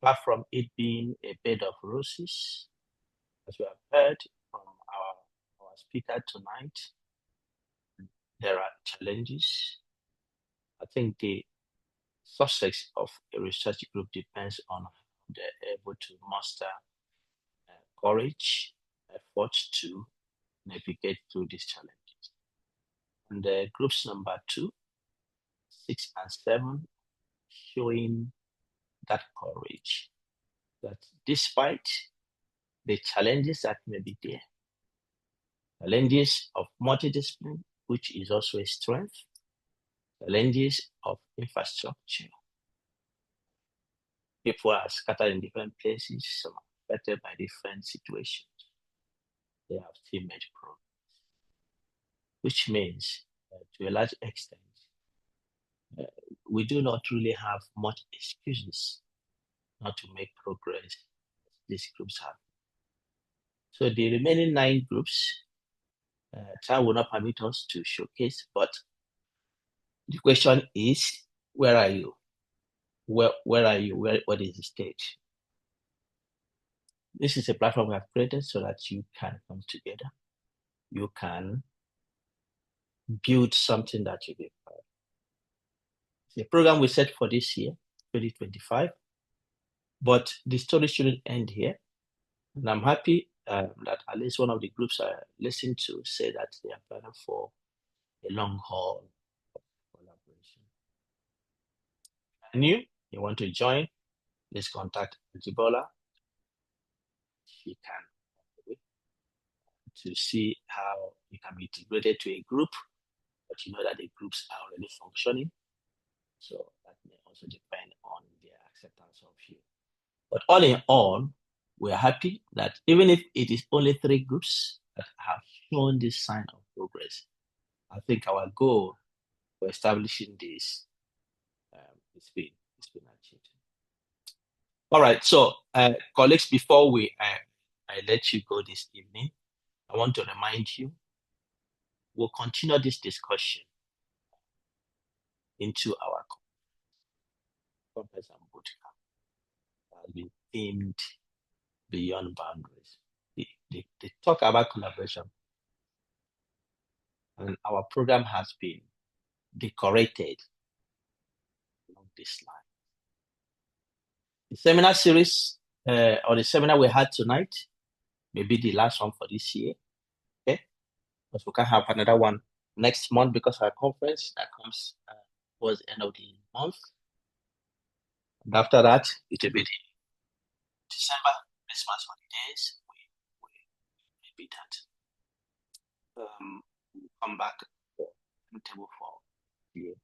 Apart from it being a bed of roses, as we have heard from our speaker tonight, there are challenges. I think the success of a research group depends on how they're able to muster courage, effort to navigate through these challenges. And groups number 2, 6, and 7, showing that courage, that despite the challenges that may be there, challenges of multidiscipline, which is also a strength, challenges of infrastructure. People are scattered in different places, some are affected by different situations. They have still made progress, which means to a large extent, we do not really have much excuses not to make progress as these groups have. So the remaining 9 groups, time will not permit us to showcase, but the question is, where are you? Where are you? What is the stage? This is a platform we have created so that you can come together. You can build something that you be proud of. The program we set for this year, 2025, but the story shouldn't end here. And I'm happy that at least one of the groups I listened to say that they are planning for a long haul of collaboration. And you want to join, please contact Babalola. She can to see how you can be integrated to a group, but you know that the groups are already functioning. So that may also depend on their acceptance of you. But all in all, we're happy that even if it is only 3 groups that have shown this sign of progress, I think our goal for establishing this it's been achieved. All right, so colleagues, before I let you go this evening, I want to remind you, we'll continue this discussion into our conference and bootcamp that has been themed beyond boundaries. They talk about collaboration, and our program has been decorated along this line. The seminar series or the seminar we had tonight may be the last one for this year, okay? Because we can have another one next month because our conference that comes towards the end of the month. And after that, it will be the December Christmas holidays. We be that. We'll come back for table for you.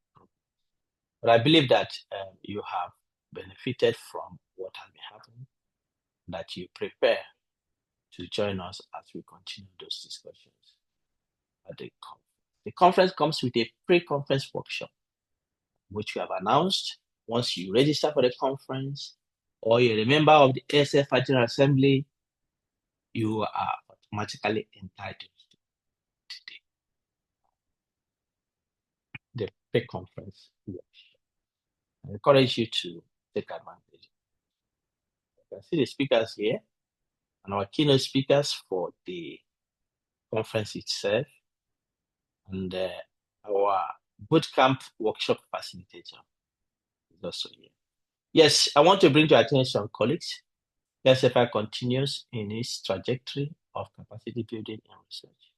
But I believe that you have benefited from what has been happening, that you prepare to join us as we continue those discussions at the conference. The conference comes with a pre-conference workshop, which we have announced. Once you register for the conference or you're a member of the ASFI General Assembly, you are automatically entitled to the pre-conference workshop. I encourage you to take advantage. You can see the speakers here and our keynote speakers for the conference itself, and our bootcamp workshop facilitator is also here. Yes, I want to bring to your attention, colleagues, ASFI continues in its trajectory of capacity building and research.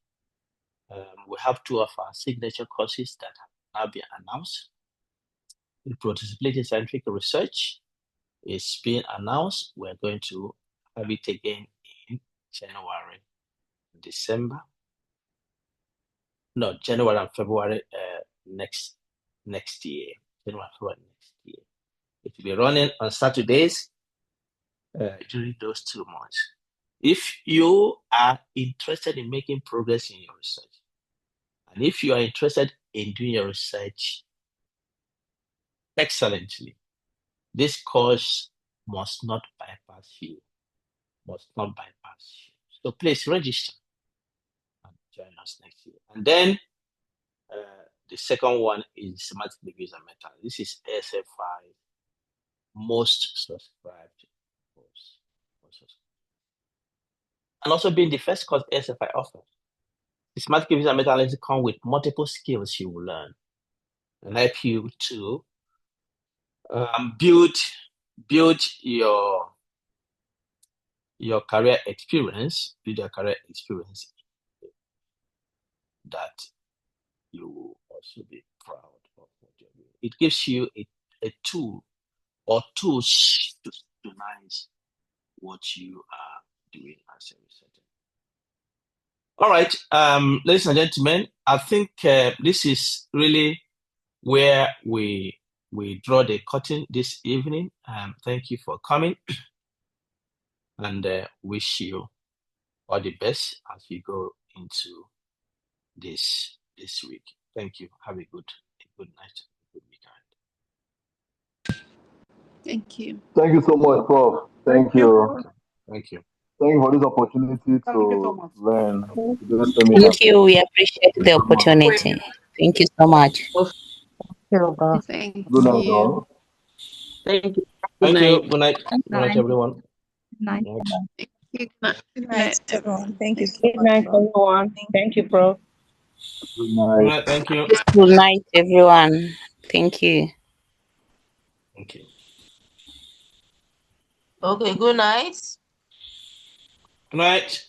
We have 2 of our signature courses that have now been announced. The participating scientific research is being announced. We're going to have it again in January and February next year. January and February next year. It will be running on Saturdays during those 2 months. If you are interested in making progress in your research, and if you are interested in doing your research excellently, this course must not bypass you. So please register and join us next year. And then the second one is Systematic Degrees and Metals. This is ASFI most subscribed course. And also being the first course ASFI offers. Systematic Degrees and Metals come with multiple skills you will learn and help you to build your career experience, that you will also be proud of what you're doing. It gives you a tool or tools to optimize what you are doing as a researcher. All right, ladies and gentlemen, I think this is really where we draw the curtain this evening. Thank you for coming, and wish you all the best as we go into this week. Thank you. Have a good night, a good weekend. Thank you. Thank you so much, Prof. Thank you. Thank you. Thank you for this opportunity to learn. Thank you. We appreciate the opportunity. Thank you so much. Thank Good night, you. all. Thank you. Thank you. Good night. Good night, everyone. Good night. Good night, everyone. Thank you so much. Good night, everyone. Thank you, Prof. Good night. Thank you. Good night, everyone. Thank you. Thank you. Okay, good night. Good night.